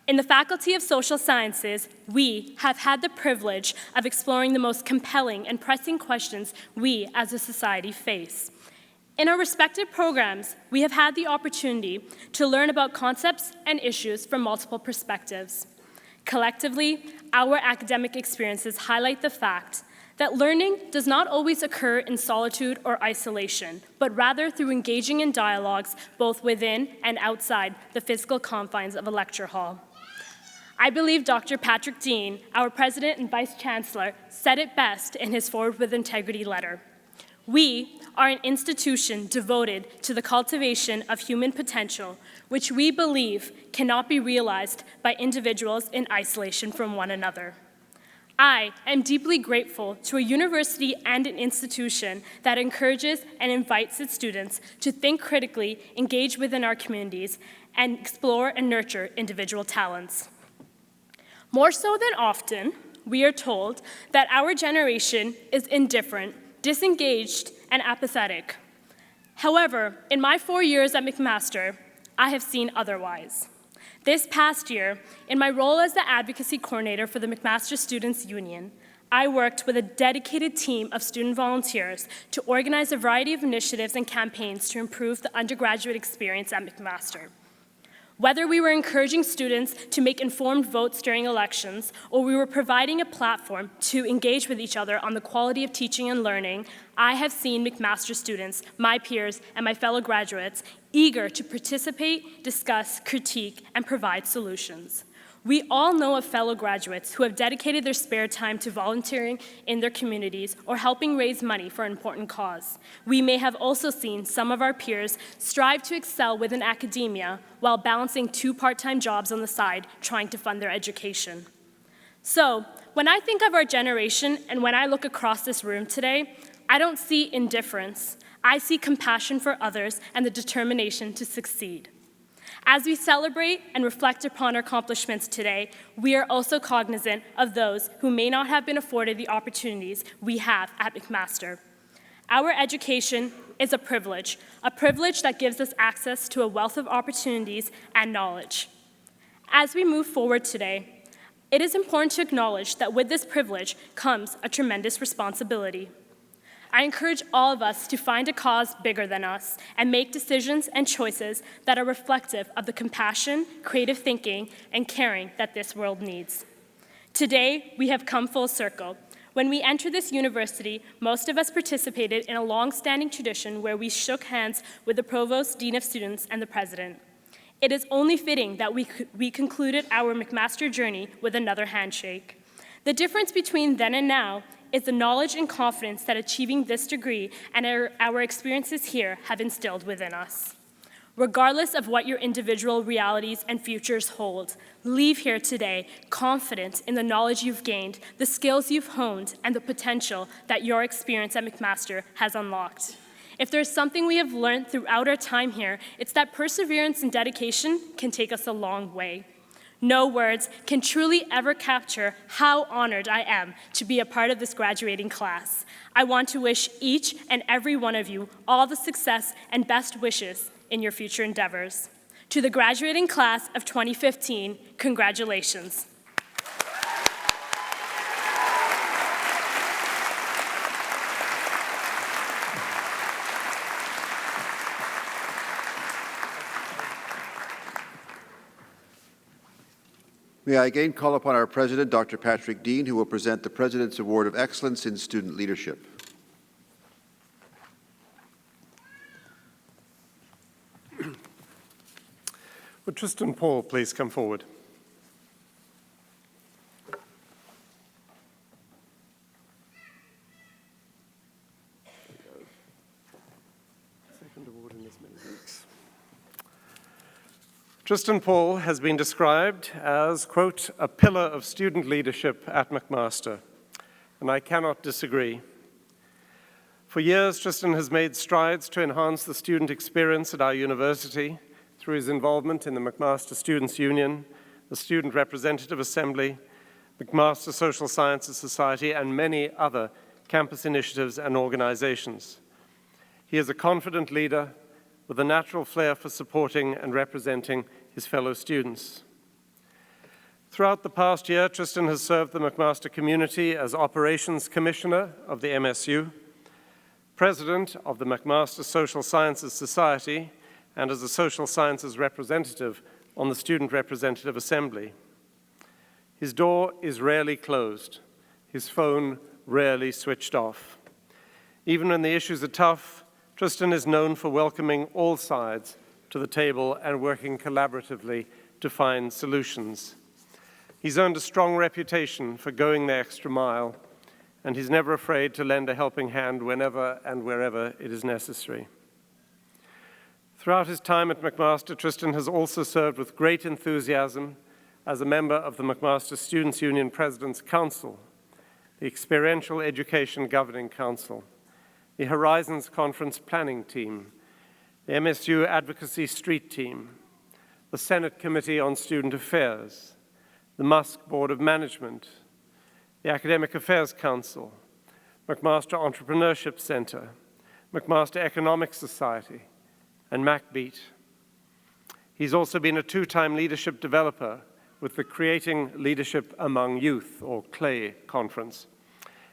In the Faculty of Social Sciences, we have had the privilege of exploring the most compelling and pressing questions we as a society face. In our respective programs, we have had the opportunity to learn about concepts and issues from multiple perspectives. Collectively, our academic experiences highlight the fact that learning does not always occur in solitude or isolation, but rather through engaging in dialogues both within and outside the physical confines of a lecture hall. I believe Dr. Patrick Dean, our President and Vice Chancellor, said it best in his Forward with Integrity letter. We are an institution devoted to the cultivation of human potential, which we believe cannot be realized by individuals in isolation from one another. I am deeply grateful to a university and an institution that encourages and invites its students to think critically, engage within our communities, and explore and nurture individual talents. More so than often, we are told that our generation is indifferent, disengaged, and apathetic. However, in my 4 years at McMaster, I have seen otherwise. This past year, in my role as the advocacy coordinator for the McMaster Students Union, I worked with a dedicated team of student volunteers to organize a variety of initiatives and campaigns to improve the undergraduate experience at McMaster. Whether we were encouraging students to make informed votes during elections, or we were providing a platform to engage with each other on the quality of teaching and learning, I have seen McMaster students, my peers, and my fellow graduates eager to participate, discuss, critique, and provide solutions. We all know of fellow graduates who have dedicated their spare time to volunteering in their communities or helping raise money for an important cause. We may have also seen some of our peers strive to excel within academia while balancing 2 part-time jobs on the side, trying to fund their education. So, when I think of our generation and when I look across this room today, I don't see indifference. I see compassion for others and the determination to succeed. As we celebrate and reflect upon our accomplishments today, we are also cognizant of those who may not have been afforded the opportunities we have at McMaster. Our education is a privilege that gives us access to a wealth of opportunities and knowledge. As we move forward today, it is important to acknowledge that with this privilege comes a tremendous responsibility. I encourage all of us to find a cause bigger than us and make decisions and choices that are reflective of the compassion, creative thinking, and caring that this world needs. Today, we have come full circle. When we entered this university, most of us participated in a long-standing tradition where we shook hands with the provost, dean of students, and the president. It is only fitting that we concluded our McMaster journey with another handshake. The difference between then and now is the knowledge and confidence that achieving this degree and our experiences here have instilled within us. Regardless of what your individual realities and futures hold, leave here today confident in the knowledge you've gained, the skills you've honed, and the potential that your experience at McMaster has unlocked. If there's something we have learned throughout our time here, it's that perseverance and dedication can take us a long way. No words can truly ever capture how honored I am to be a part of this graduating class. I want to wish each and every one of you all the success and best wishes in your future endeavors. To the graduating class of 2015, congratulations. May I again call upon our President, Dr. Patrick Dean, who will present the President's Award of Excellence in Student Leadership. Would Tristan Paul please come forward? Second award in this many weeks. Tristan Paul has been described as, quote, a pillar of student leadership at McMaster, and I cannot disagree. For years, Tristan has made strides to enhance the student experience at our university through his involvement in the McMaster Students Union, the Student Representative Assembly, McMaster Social Sciences Society, and many other campus initiatives and organizations. He is a confident leader with a natural flair for supporting and representing his fellow students. Throughout the past year, Tristan has served the McMaster community as Operations Commissioner of the MSU, president of the McMaster Social Sciences Society and as a social sciences representative on the Student Representative Assembly. His door is rarely closed, his phone rarely switched off. Even when the issues are tough, Tristan is known for welcoming all sides to the table and working collaboratively to find solutions. He's earned a strong reputation for going the extra mile, and he's never afraid to lend a helping hand whenever and wherever it is necessary. Throughout his time at McMaster, Tristan has also served with great enthusiasm as a member of the McMaster Students' Union President's Council, the Experiential Education Governing Council, the Horizons Conference Planning Team, the MSU Advocacy Street Team, the Senate Committee on Student Affairs, the Musk Board of Management, the Academic Affairs Council, McMaster Entrepreneurship Center, McMaster Economic Society, and MacBeat. He's also been a two-time leadership developer with the Creating Leadership Among Youth, or CLAY, conference,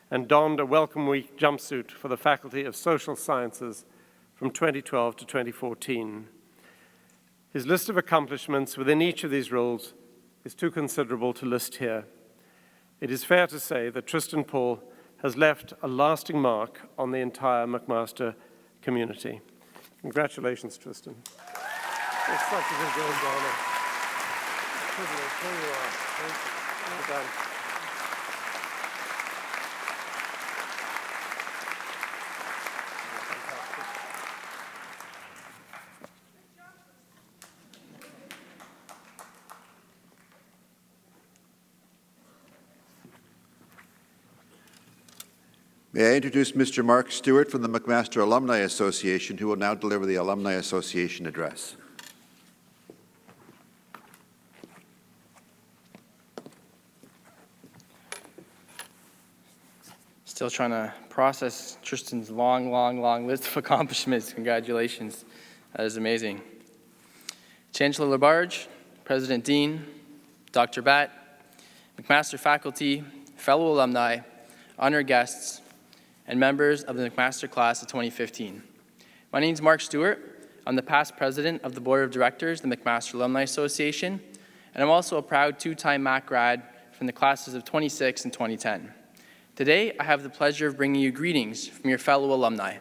and donned a Welcome Week jumpsuit for the Faculty of Social Sciences from 2012 to 2014. His list of accomplishments within each of these roles is too considerable to list here. It is fair to say that Tristan Paul has left a lasting mark on the entire McMaster community. Congratulations, Tristan. It's such a good honor. Privilege. Here you are. Thank you. Well done. May I introduce Mr. Mark Stewart from the McMaster Alumni Association, who will now deliver the Alumni Association address. Still trying to process Tristan's long list of accomplishments. Congratulations. That is amazing. Chancellor Labarge, President Dean, Dr. Batt, McMaster faculty, fellow alumni, honored guests, and members of the McMaster class of 2015. My name is Mark Stewart. I'm the past president of the board of directors of the McMaster Alumni Association, and I'm also a proud two-time Mac grad from the classes of 26 and 2010. Today, I have the pleasure of bringing you greetings from your fellow alumni.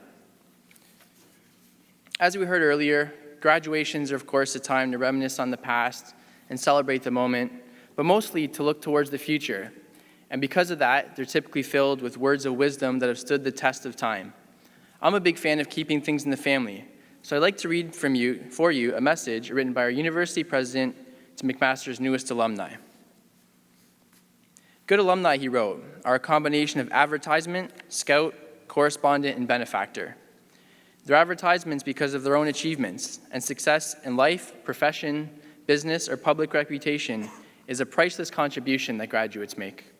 As we heard earlier, graduations are of course a time to reminisce on the past and celebrate the moment, but mostly to look towards the future. And because of that, they're typically filled with words of wisdom that have stood the test of time. I'm a big fan of keeping things in the family, so I'd like to read for you a message written by our university president to McMaster's newest alumni. Good alumni, he wrote, are a combination of advertisement, scout, correspondent, and benefactor. They're advertisements because of their own achievements, and success in life, profession, business, or public reputation is a priceless contribution that graduates make.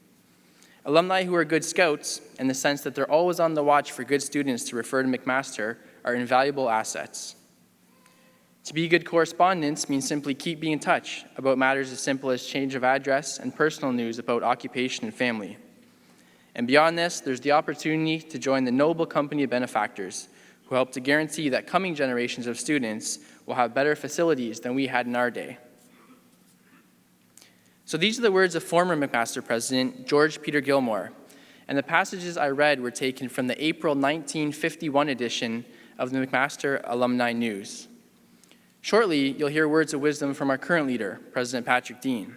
Alumni who are good scouts, in the sense that they're always on the watch for good students to refer to McMaster, are invaluable assets. To be good correspondents means simply keep being in touch about matters as simple as change of address and personal news about occupation and family. And beyond this, there's the opportunity to join the noble company of benefactors who help to guarantee that coming generations of students will have better facilities than we had in our day. So these are the words of former McMaster President George Peter Gilmore, and the passages I read were taken from the April 1951 edition of the McMaster Alumni News. Shortly, you'll hear words of wisdom from our current leader, President Patrick Dean.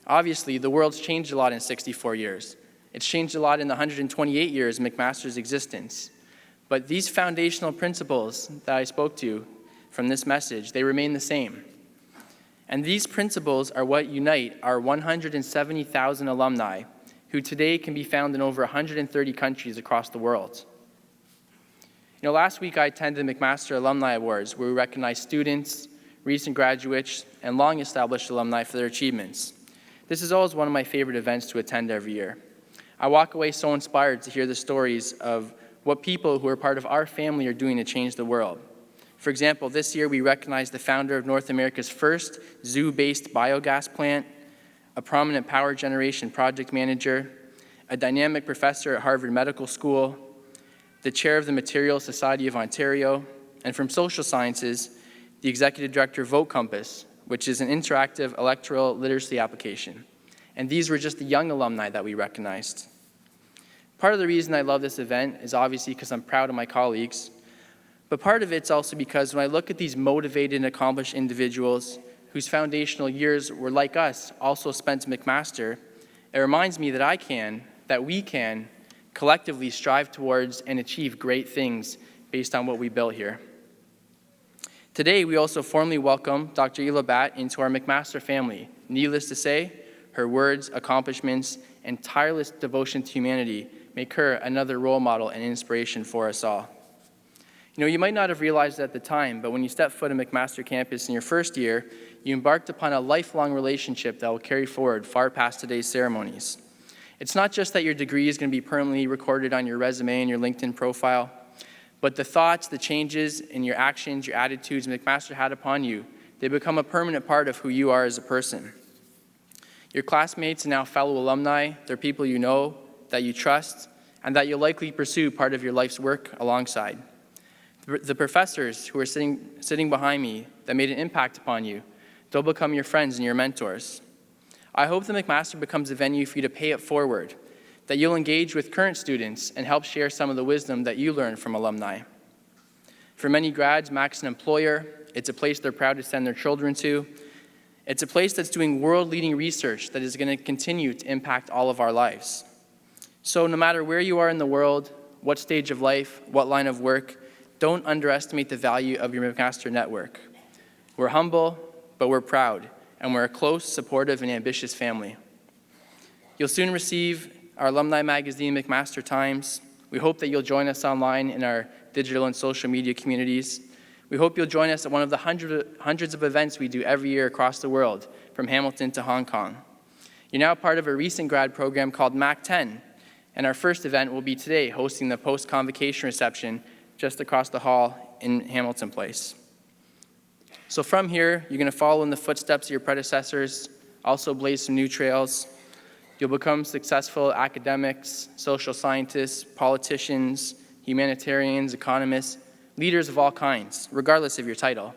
Obviously, the world's changed a lot in 64 years. It's changed a lot in the 128 years of McMaster's existence. But these foundational principles that I spoke to from this message, they remain the same. And these principles are what unite our 170,000 alumni, who today can be found in over 130 countries across the world. You know, last week I attended the McMaster Alumni Awards, where we recognize students, recent graduates, and long-established alumni for their achievements. This is always one of my favorite events to attend every year. I walk away so inspired to hear the stories of what people who are part of our family are doing to change the world. For example, this year we recognized the founder of North America's first zoo-based biogas plant, a prominent power generation project manager, a dynamic professor at Harvard Medical School, the chair of the Materials Society of Ontario, and from social sciences, the executive director of Vote Compass, which is an interactive electoral literacy application. And these were just the young alumni that we recognized. Part of the reason I love this event is obviously because I'm proud of my colleagues, but part of it's also because when I look at these motivated and accomplished individuals whose foundational years were, like us, also spent at McMaster, it reminds me that we can, collectively strive towards and achieve great things based on what we built here. Today, we also formally welcome Dr. Ela Batt into our McMaster family. Needless to say, her words, accomplishments, and tireless devotion to humanity make her another role model and inspiration for us all. You know, you might not have realized it at the time, but when you step foot on McMaster campus in your first year, you embarked upon a lifelong relationship that will carry forward far past today's ceremonies. It's not just that your degree is going to be permanently recorded on your resume and your LinkedIn profile, but the thoughts, the changes in your actions, your attitudes McMaster had upon you, they become a permanent part of who you are as a person. Your classmates and now fellow alumni, they're people you know, that you trust, and that you'll likely pursue part of your life's work alongside. The professors who are sitting behind me that made an impact upon you, they'll become your friends and your mentors. I hope that McMaster becomes a venue for you to pay it forward, that you'll engage with current students and help share some of the wisdom that you learned from alumni. For many grads, Mac's an employer. It's a place they're proud to send their children to. It's a place that's doing world-leading research that is going to continue to impact all of our lives. So no matter where you are in the world, what stage of life, what line of work, don't underestimate the value of your McMaster network. We're humble, but we're proud, and we're a close, supportive, and ambitious family. You'll soon receive our alumni magazine, McMaster Times. We hope that you'll join us online in our digital and social media communities. We hope you'll join us at one of the hundreds of events we do every year across the world, from Hamilton to Hong Kong. You're now part of a recent grad program called Mac 10, and our first event will be today, hosting the post-convocation reception just across the hall in Hamilton Place. So from here, you're going to follow in the footsteps of your predecessors, also blaze some new trails. You'll become successful academics, social scientists, politicians, humanitarians, economists, leaders of all kinds, regardless of your title.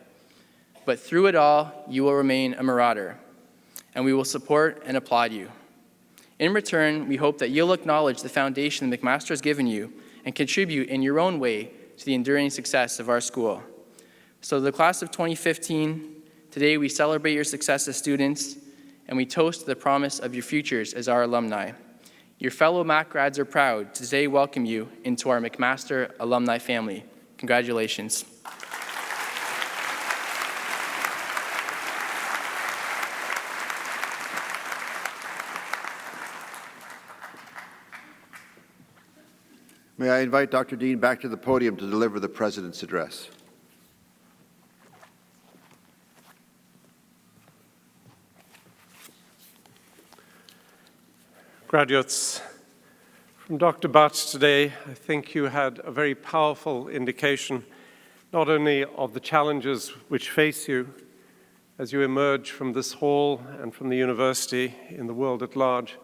But through it all, you will remain a marauder, and we will support and applaud you. In return, we hope that you'll acknowledge the foundation that McMaster has given you and contribute in your own way to the enduring success of our school. So the class of 2015, today we celebrate your success as students, and we toast the promise of your futures as our alumni. Your fellow Mac grads are proud to today welcome you into our McMaster alumni family. Congratulations. May I invite Dr. Dean back to the podium to deliver the President's address. Graduates, from Dr. Batt today, I think you had a very powerful indication not only of the challenges which face you as you emerge from this hall and from the university in the world at large,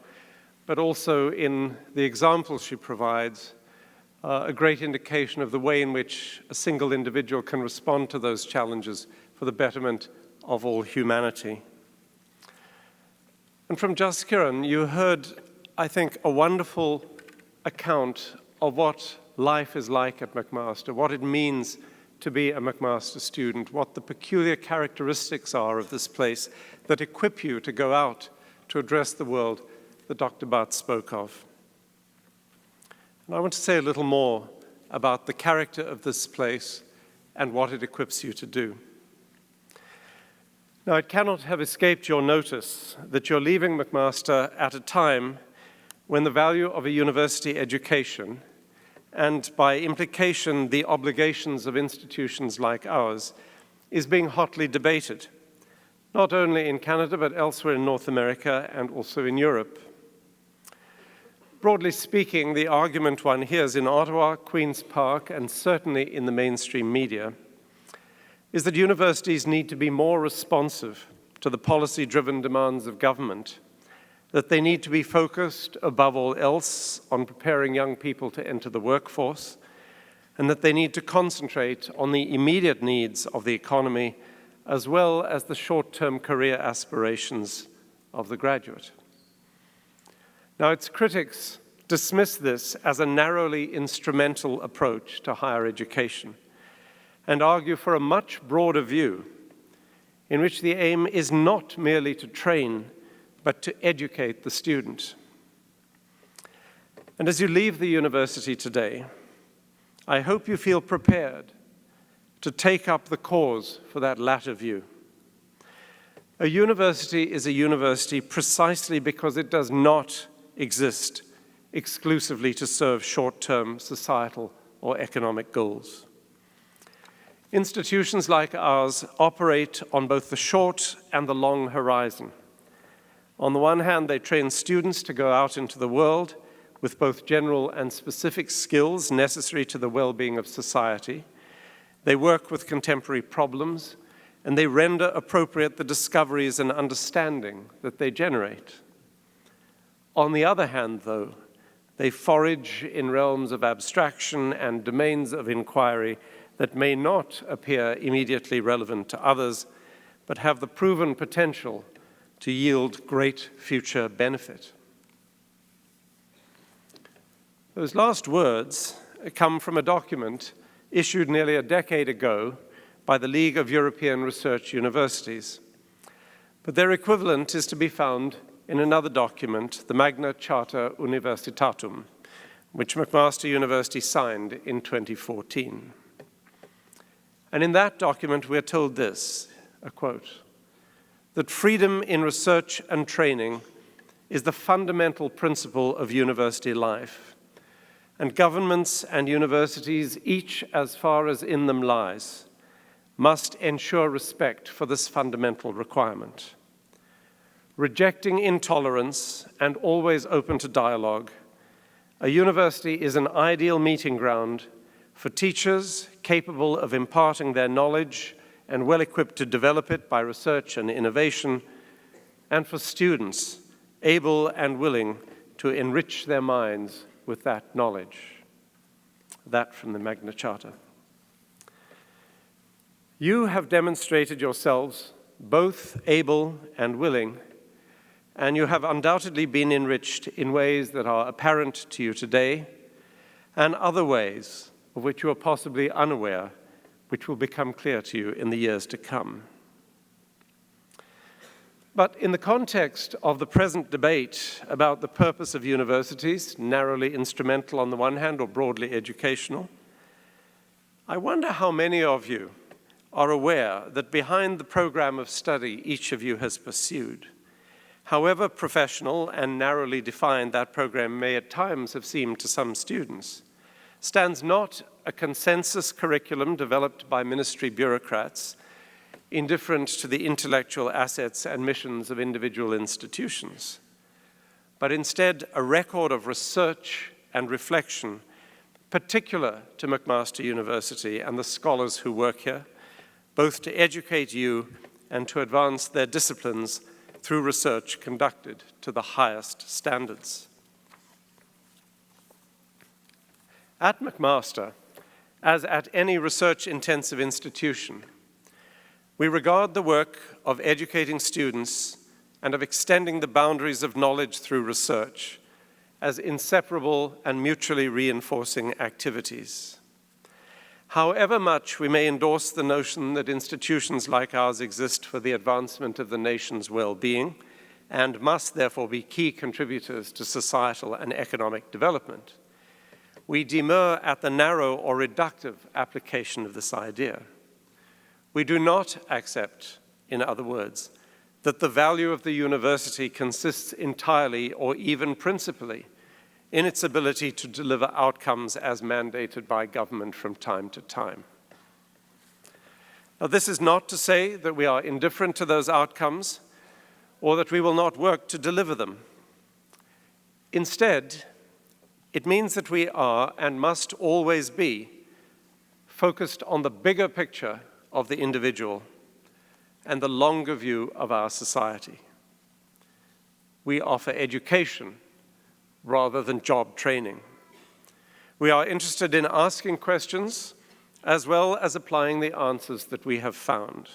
but also in the example she provides, a great indication of the way in which a single individual can respond to those challenges for the betterment of all humanity. And from Jaskiran, you heard, I think, a wonderful account of what life is like at McMaster, what it means to be a McMaster student, what the peculiar characteristics are of this place that equip you to go out to address the world that Dr. Batt spoke of. And I want to say a little more about the character of this place and what it equips you to do. Now, it cannot have escaped your notice that you're leaving McMaster at a time when the value of a university education, and by implication the obligations of institutions like ours, is being hotly debated, not only in Canada but elsewhere in North America and also in Europe. Broadly speaking, the argument one hears in Ottawa, Queen's Park, and certainly in the mainstream media is that universities need to be more responsive to the policy-driven demands of government, that they need to be focused, above all else, on preparing young people to enter the workforce, and that they need to concentrate on the immediate needs of the economy as well as the short-term career aspirations of the graduate. Now, its critics dismiss this as a narrowly instrumental approach to higher education and argue for a much broader view in which the aim is not merely to train, but to educate the student. And as you leave the university today, I hope you feel prepared to take up the cause for that latter view. A university is a university precisely because it does not exist exclusively to serve short-term societal or economic goals. Institutions like ours operate on both the short and the long horizon. On the one hand, they train students to go out into the world with both general and specific skills necessary to the well-being of society. They work with contemporary problems, and they render appropriate the discoveries and understanding that they generate. On the other hand, though, they forage in realms of abstraction and domains of inquiry that may not appear immediately relevant to others, but have the proven potential to yield great future benefit. Those last words come from a document issued nearly a decade ago by the League of European Research Universities. But their equivalent is to be found in another document, the Magna Charta Universitatum, which McMaster University signed in 2014. And in that document, we're told this, a quote, that freedom in research and training is the fundamental principle of university life, and governments and universities, each as far as in them lies, must ensure respect for this fundamental requirement. Rejecting intolerance and always open to dialogue, a university is an ideal meeting ground for teachers capable of imparting their knowledge and well-equipped to develop it by research and innovation, and for students able and willing to enrich their minds with that knowledge. That from the Magna Charta. You have demonstrated yourselves both able and willing, and you have undoubtedly been enriched in ways that are apparent to you today, and other ways of which you are possibly unaware, which will become clear to you in the years to come. But in the context of the present debate about the purpose of universities, narrowly instrumental on the one hand or broadly educational, I wonder how many of you are aware that behind the program of study each of you has pursued, however professional and narrowly defined that program may at times have seemed to some students, stands not a consensus curriculum developed by ministry bureaucrats indifferent to the intellectual assets and missions of individual institutions, but instead a record of research and reflection particular to McMaster University and the scholars who work here, both to educate you and to advance their disciplines through research conducted to the highest standards. At McMaster, as at any research-intensive institution, we regard the work of educating students and of extending the boundaries of knowledge through research as inseparable and mutually reinforcing activities. However much we may endorse the notion that institutions like ours exist for the advancement of the nation's well-being and must therefore be key contributors to societal and economic development, we demur at the narrow or reductive application of this idea. We do not accept, in other words, that the value of the university consists entirely or even principally in its ability to deliver outcomes as mandated by government from time to time. Now, this is not to say that we are indifferent to those outcomes or that we will not work to deliver them. Instead, it means that we are and must always be focused on the bigger picture of the individual and the longer view of our society. We offer education rather than job training. We are interested in asking questions as well as applying the answers that we have found.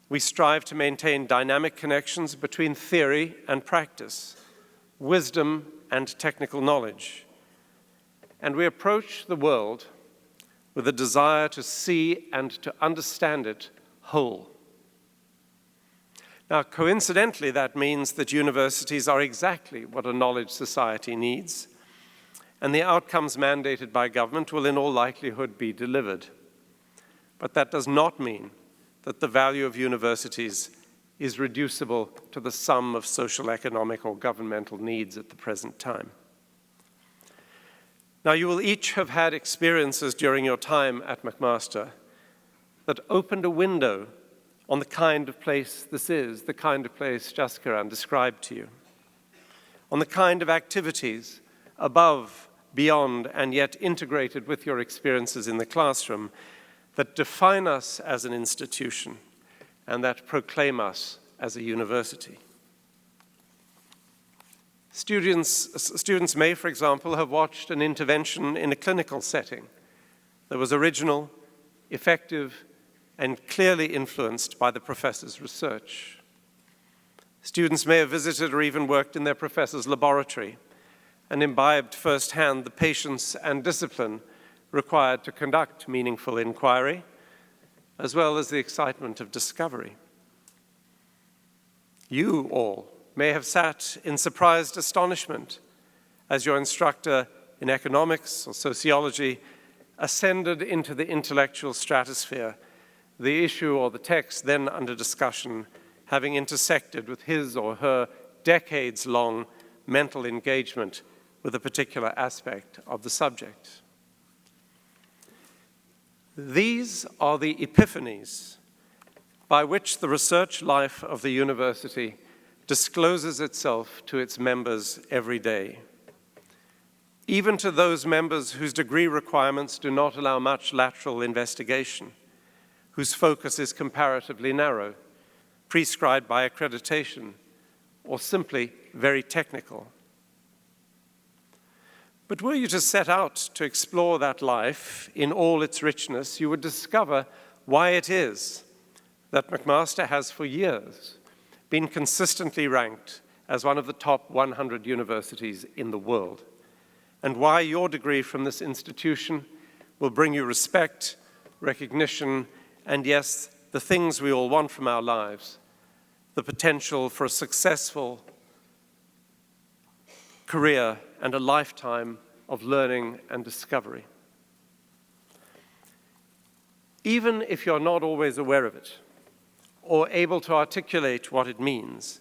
We strive to maintain dynamic connections between theory and practice, wisdom and technical knowledge. And we approach the world with a desire to see and to understand it whole. Now, coincidentally, that means that universities are exactly what a knowledge society needs, and the outcomes mandated by government will in all likelihood be delivered. But that does not mean that the value of universities is reducible to the sum of social, economic, or governmental needs at the present time. Now, you will each have had experiences during your time at McMaster that opened a window on the kind of place this is, the kind of place Jaskaran described to you, on the kind of activities above, beyond, and yet integrated with your experiences in the classroom that define us as an institution and that proclaim us as a university. Students may, for example, have watched an intervention in a clinical setting that was original, effective, and clearly influenced by the professor's research. Students may have visited or even worked in their professor's laboratory and imbibed firsthand the patience and discipline required to conduct meaningful inquiry, as well as the excitement of discovery. You all may have sat in surprised astonishment as your instructor in economics or sociology ascended into the intellectual stratosphere, the issue or the text then under discussion having intersected with his or her decades-long mental engagement with a particular aspect of the subject. These are the epiphanies by which the research life of the university discloses itself to its members every day. Even to those members whose degree requirements do not allow much lateral investigation, whose focus is comparatively narrow, prescribed by accreditation, or simply very technical. But were you to set out to explore that life in all its richness, you would discover why it is that McMaster has for years been consistently ranked as one of the top 100 universities in the world, and why your degree from this institution will bring you respect, recognition, and yes, the things we all want from our lives, the potential for a successful career and a lifetime of learning and discovery. Even if you're not always aware of it, or able to articulate what it means,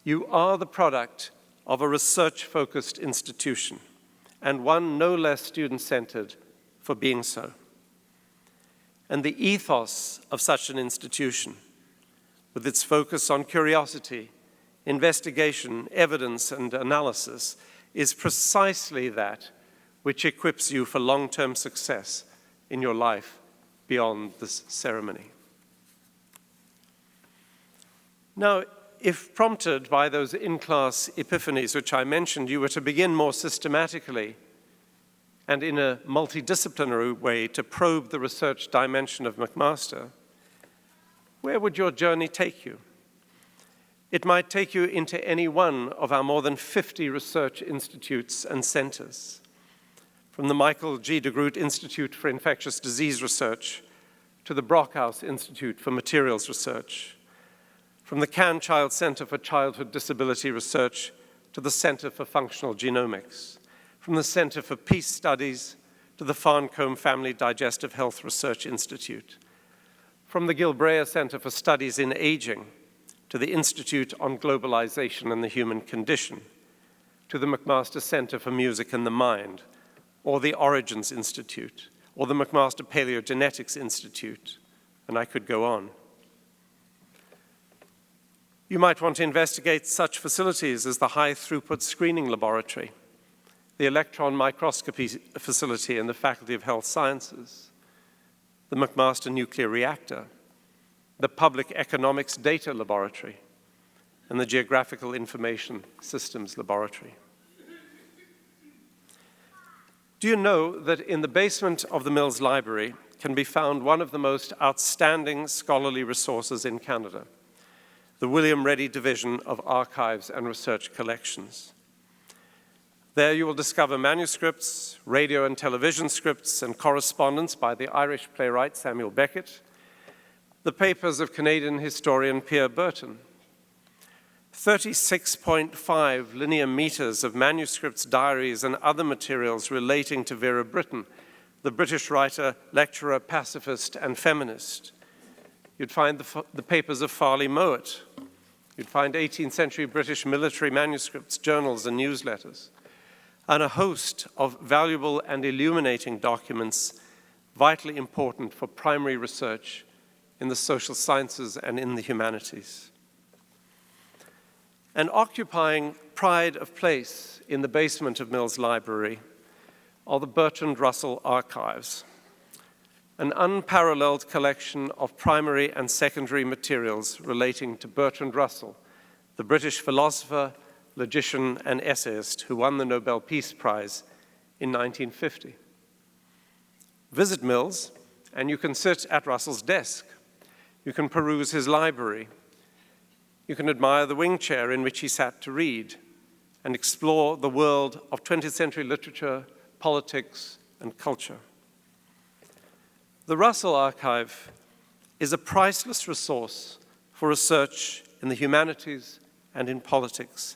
you are the product of a research-focused institution, and one no less student-centered for being so. And the ethos of such an institution, with its focus on curiosity, investigation, evidence, and analysis, is precisely that which equips you for long-term success in your life beyond this ceremony. Now, if prompted by those in-class epiphanies which I mentioned, you were to begin more systematically and in a multidisciplinary way to probe the research dimension of McMaster, where would your journey take you? It might take you into any one of our more than 50 research institutes and centers, from the Michael G. de Groot Institute for Infectious Disease Research to the Brockhaus Institute for Materials Research, from the Cannes Child Center for Childhood Disability Research to the Center for Functional Genomics, from the Center for Peace Studies to the Farncombe Family Digestive Health Research Institute, from the Gilbrea Center for Studies in Aging to the Institute on Globalization and the Human Condition, to the McMaster Center for Music and the Mind, or the Origins Institute, or the McMaster Paleogenetics Institute, and I could go on. You might want to investigate such facilities as the high-throughput screening laboratory, the electron microscopy facility in the Faculty of Health Sciences, the McMaster Nuclear Reactor, the Public Economics Data Laboratory, and the Geographical Information Systems Laboratory. Do you know that in the basement of the Mills Library can be found one of the most outstanding scholarly resources in Canada, the William Reddy Division of Archives and Research Collections? There you will discover manuscripts, radio and television scripts, and correspondence by the Irish playwright Samuel Beckett, the papers of Canadian historian Pierre Burton, 36.5 linear meters of manuscripts, diaries, and other materials relating to Vera Brittain, the British writer, lecturer, pacifist, and feminist. You'd find the papers of Farley Mowat. You'd find 18th century British military manuscripts, journals, and newsletters, and a host of valuable and illuminating documents vitally important for primary research in the social sciences and in the humanities. And occupying pride of place in the basement of Mills Library are the Bertrand Russell Archives, an unparalleled collection of primary and secondary materials relating to Bertrand Russell, the British philosopher, logician, and essayist who won the Nobel Peace Prize in 1950. Visit Mills, and you can sit at Russell's desk. You can peruse his library. You can admire the wing chair in which he sat to read and explore the world of 20th century literature, politics, and culture. The Russell Archive is a priceless resource for research in the humanities and in politics.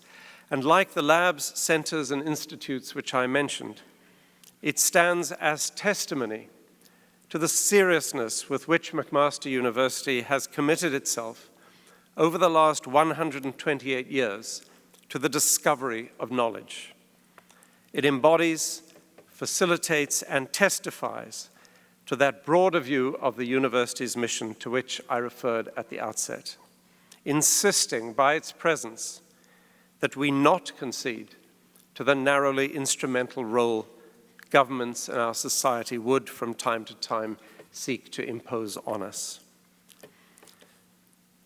And like the labs, centers, and institutes which I mentioned, it stands as testimony to the seriousness with which McMaster University has committed itself over the last 128 years to the discovery of knowledge. It embodies, facilitates, and testifies to that broader view of the university's mission to which I referred at the outset, insisting by its presence that we not concede to the narrowly instrumental role governments in our society would from time to time seek to impose on us.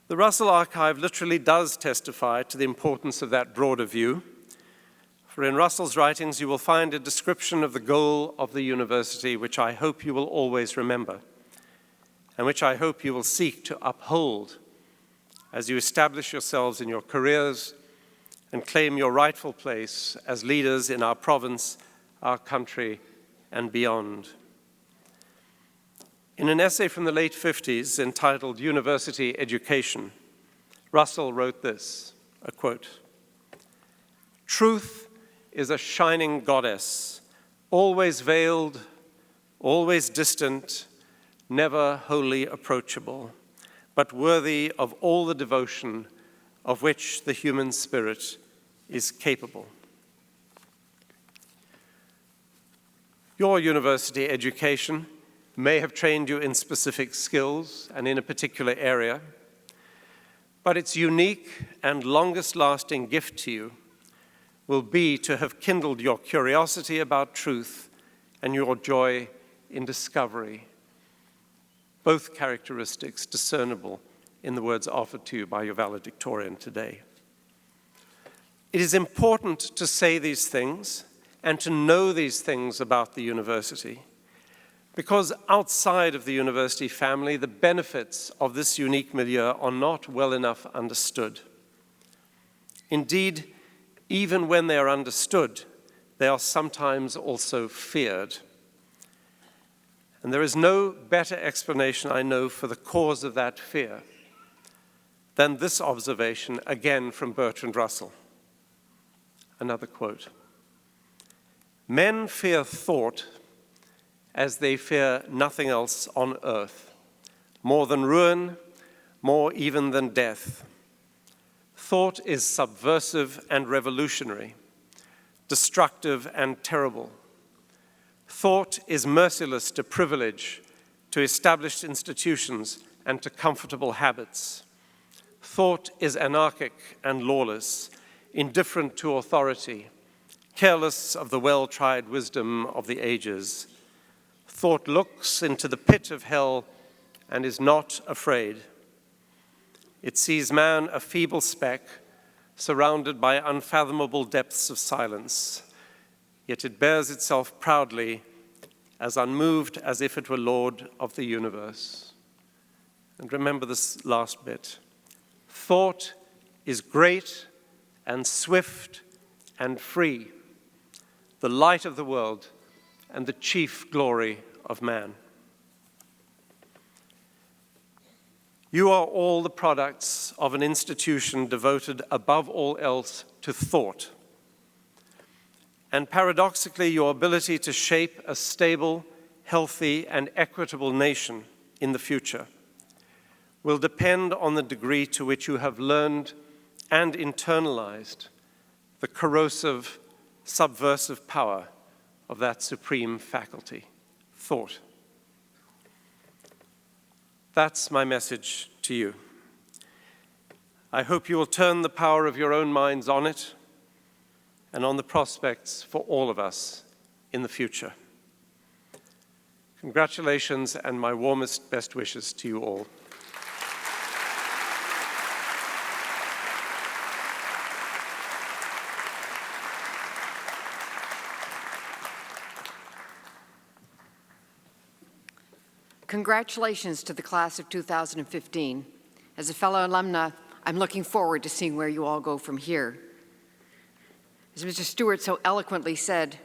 The Russell Archive literally does testify to the importance of that broader view, for in Russell's writings you will find a description of the goal of the university which I hope you will always remember, and which I hope you will seek to uphold as you establish yourselves in your careers and claim your rightful place as leaders in our province, our country, and beyond. In an essay from the late 50s entitled University Education, Russell wrote this, a quote, "Truth is a shining goddess, always veiled, always distant, never wholly approachable, but worthy of all the devotion of which the human spirit is capable." Your university education may have trained you in specific skills and in a particular area, but its unique and longest-lasting gift to you will be to have kindled your curiosity about truth and your joy in discovery, both characteristics discernible in the words offered to you by your valedictorian today. It is important to say these things and to know these things about the university, because outside of the university family, the benefits of this unique milieu are not well enough understood. Indeed, even when they are understood, they are sometimes also feared. And there is no better explanation, I know, for the cause of that fear than this observation, again from Bertrand Russell. Another quote, "Men fear thought as they fear nothing else on earth, more than ruin, more even than death. Thought is subversive and revolutionary, destructive and terrible. Thought is merciless to privilege, to established institutions, and to comfortable habits. Thought is anarchic and lawless, indifferent to authority, careless of the well-tried wisdom of the ages. Thought looks into the pit of hell and is not afraid. It sees man a feeble speck surrounded by unfathomable depths of silence. yet it bears itself proudly, as unmoved as if it were Lord of the universe. And remember this last bit. Thought is great and swift and free, the light of the world and the chief glory of man. You are all the products of an institution devoted above all else to thought. And paradoxically, your ability to shape a stable, healthy, and equitable nation in the future will depend on the degree to which you have learned and internalized the corrosive, subversive power of that supreme faculty, thought. That's my message to you. I hope you will turn the power of your own minds on it and on the prospects for all of us in the future. Congratulations and my warmest best wishes to you all. Congratulations to the class of 2015. As a fellow alumna, I'm looking forward to seeing where you all go from here. As Mr. Stewart so eloquently said,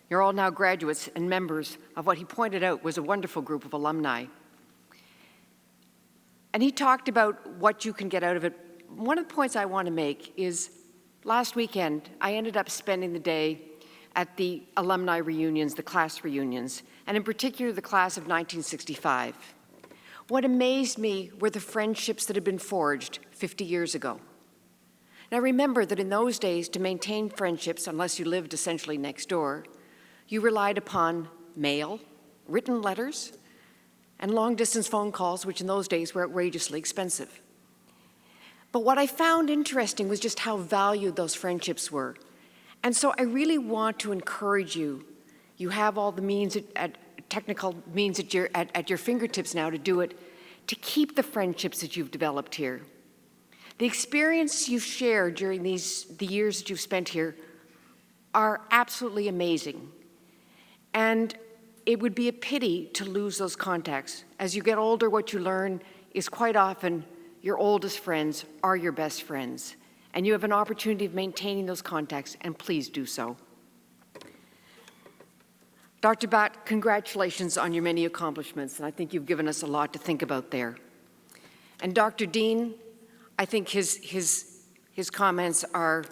you're all now graduates and members of what he pointed out was a wonderful group of alumni. And he talked about what you can get out of it. One of the points I want to make is last weekend, I ended up spending the day at the alumni reunions, the class reunions, and in particular the class of 1965. What amazed me were the friendships that had been forged 50 years ago. Now remember that in those days, to maintain friendships, unless you lived essentially next door, you relied upon mail, written letters, and long-distance phone calls, which in those days were outrageously expensive. But what I found interesting was just how valued those friendships were. And so I really want to encourage you. You have all the means, technical means at your fingertips now to do it, to keep the friendships that you've developed here. The experience you've shared during the years that you've spent here are absolutely amazing. And it would be a pity to lose those contacts. As you get older, what you learn is quite often your oldest friends are your best friends. And you have an opportunity of maintaining those contacts, and please do so. Dr. Batt, congratulations on your many accomplishments, and I think you've given us a lot to think about there. And Dr. Dean, I think his comments are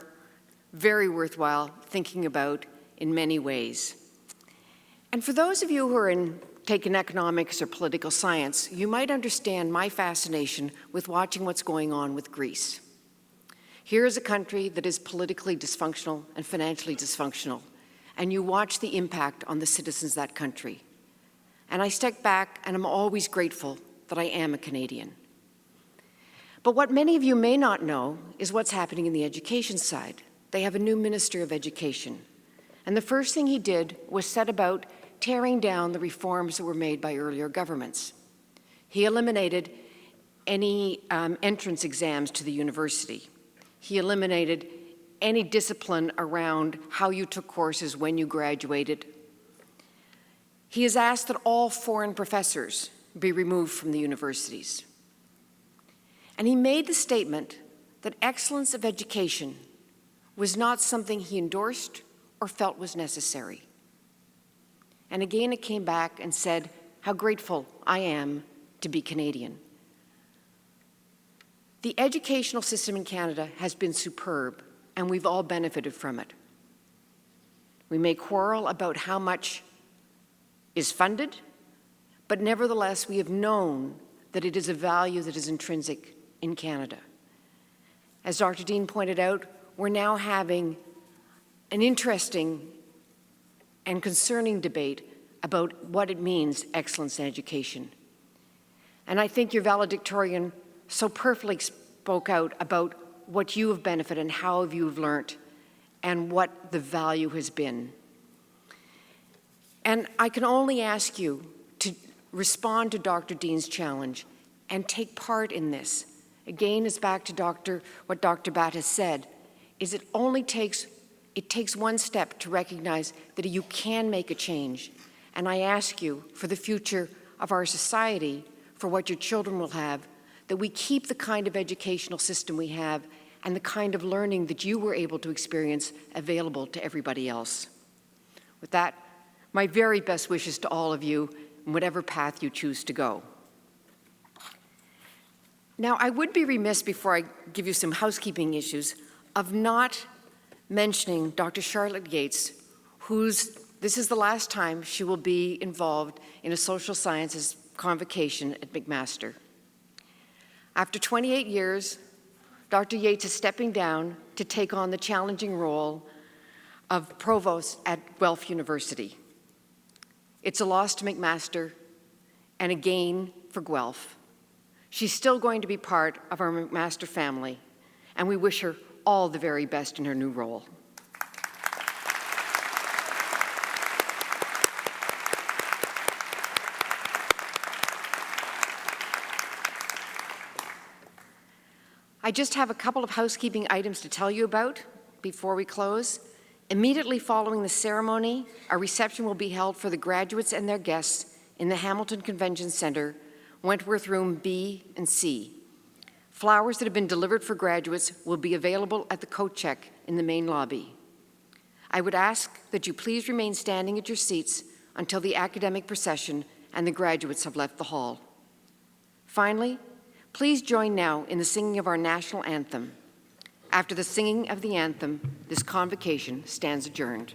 very worthwhile thinking about in many ways. And for those of you who are taking economics or political science, you might understand my fascination with watching what's going on with Greece. Here is a country that is politically dysfunctional and financially dysfunctional, and you watch the impact on the citizens of that country. And I step back, and I'm always grateful that I am a Canadian. But what many of you may not know is what's happening in the education side. They have a new Minister of Education. And the first thing he did was set about tearing down the reforms that were made by earlier governments. He eliminated any entrance exams to the university. He eliminated any discipline around how you took courses when you graduated. He has asked that all foreign professors be removed from the universities. And he made the statement that excellence of education was not something he endorsed or felt was necessary. And again, it came back and said how grateful I am to be Canadian. The educational system in Canada has been superb, and we've all benefited from it. We may quarrel about how much is funded, but nevertheless, we have known that it is a value that is intrinsic in Canada. As Dr. Dean pointed out, we're now having an interesting and concerning debate about what it means, excellence in education. And I think your valedictorian so perfectly spoke out about what you have benefited and how you've learned and what the value has been. And I can only ask you to respond to Dr. Dean's challenge and take part in this. Again, it's back to what Dr. Batt has said, is it only takes It takes one step to recognize that you can make a change. And I ask you, for the future of our society, for what your children will have, that we keep the kind of educational system we have and the kind of learning that you were able to experience available to everybody else. With that, my very best wishes to all of you in whatever path you choose to go. Now, I would be remiss before I give you some housekeeping issues of not mentioning Dr. Charlotte Yates, this is the last time she will be involved in a social sciences convocation at McMaster. After 28 years, Dr. Yates is stepping down to take on the challenging role of provost at Guelph University. It's a loss to McMaster and a gain for Guelph. She's still going to be part of our McMaster family, and we wish her all the very best in her new role. I just have a couple of housekeeping items to tell you about before we close. Immediately following the ceremony, a reception will be held for the graduates and their guests in the Hamilton Convention Center, Wentworth Room B and C. Flowers that have been delivered for graduates will be available at the coat check in the main lobby. I would ask that you please remain standing at your seats until the academic procession and the graduates have left the hall. Finally, please join now in the singing of our national anthem. After the singing of the anthem, this convocation stands adjourned.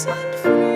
And free.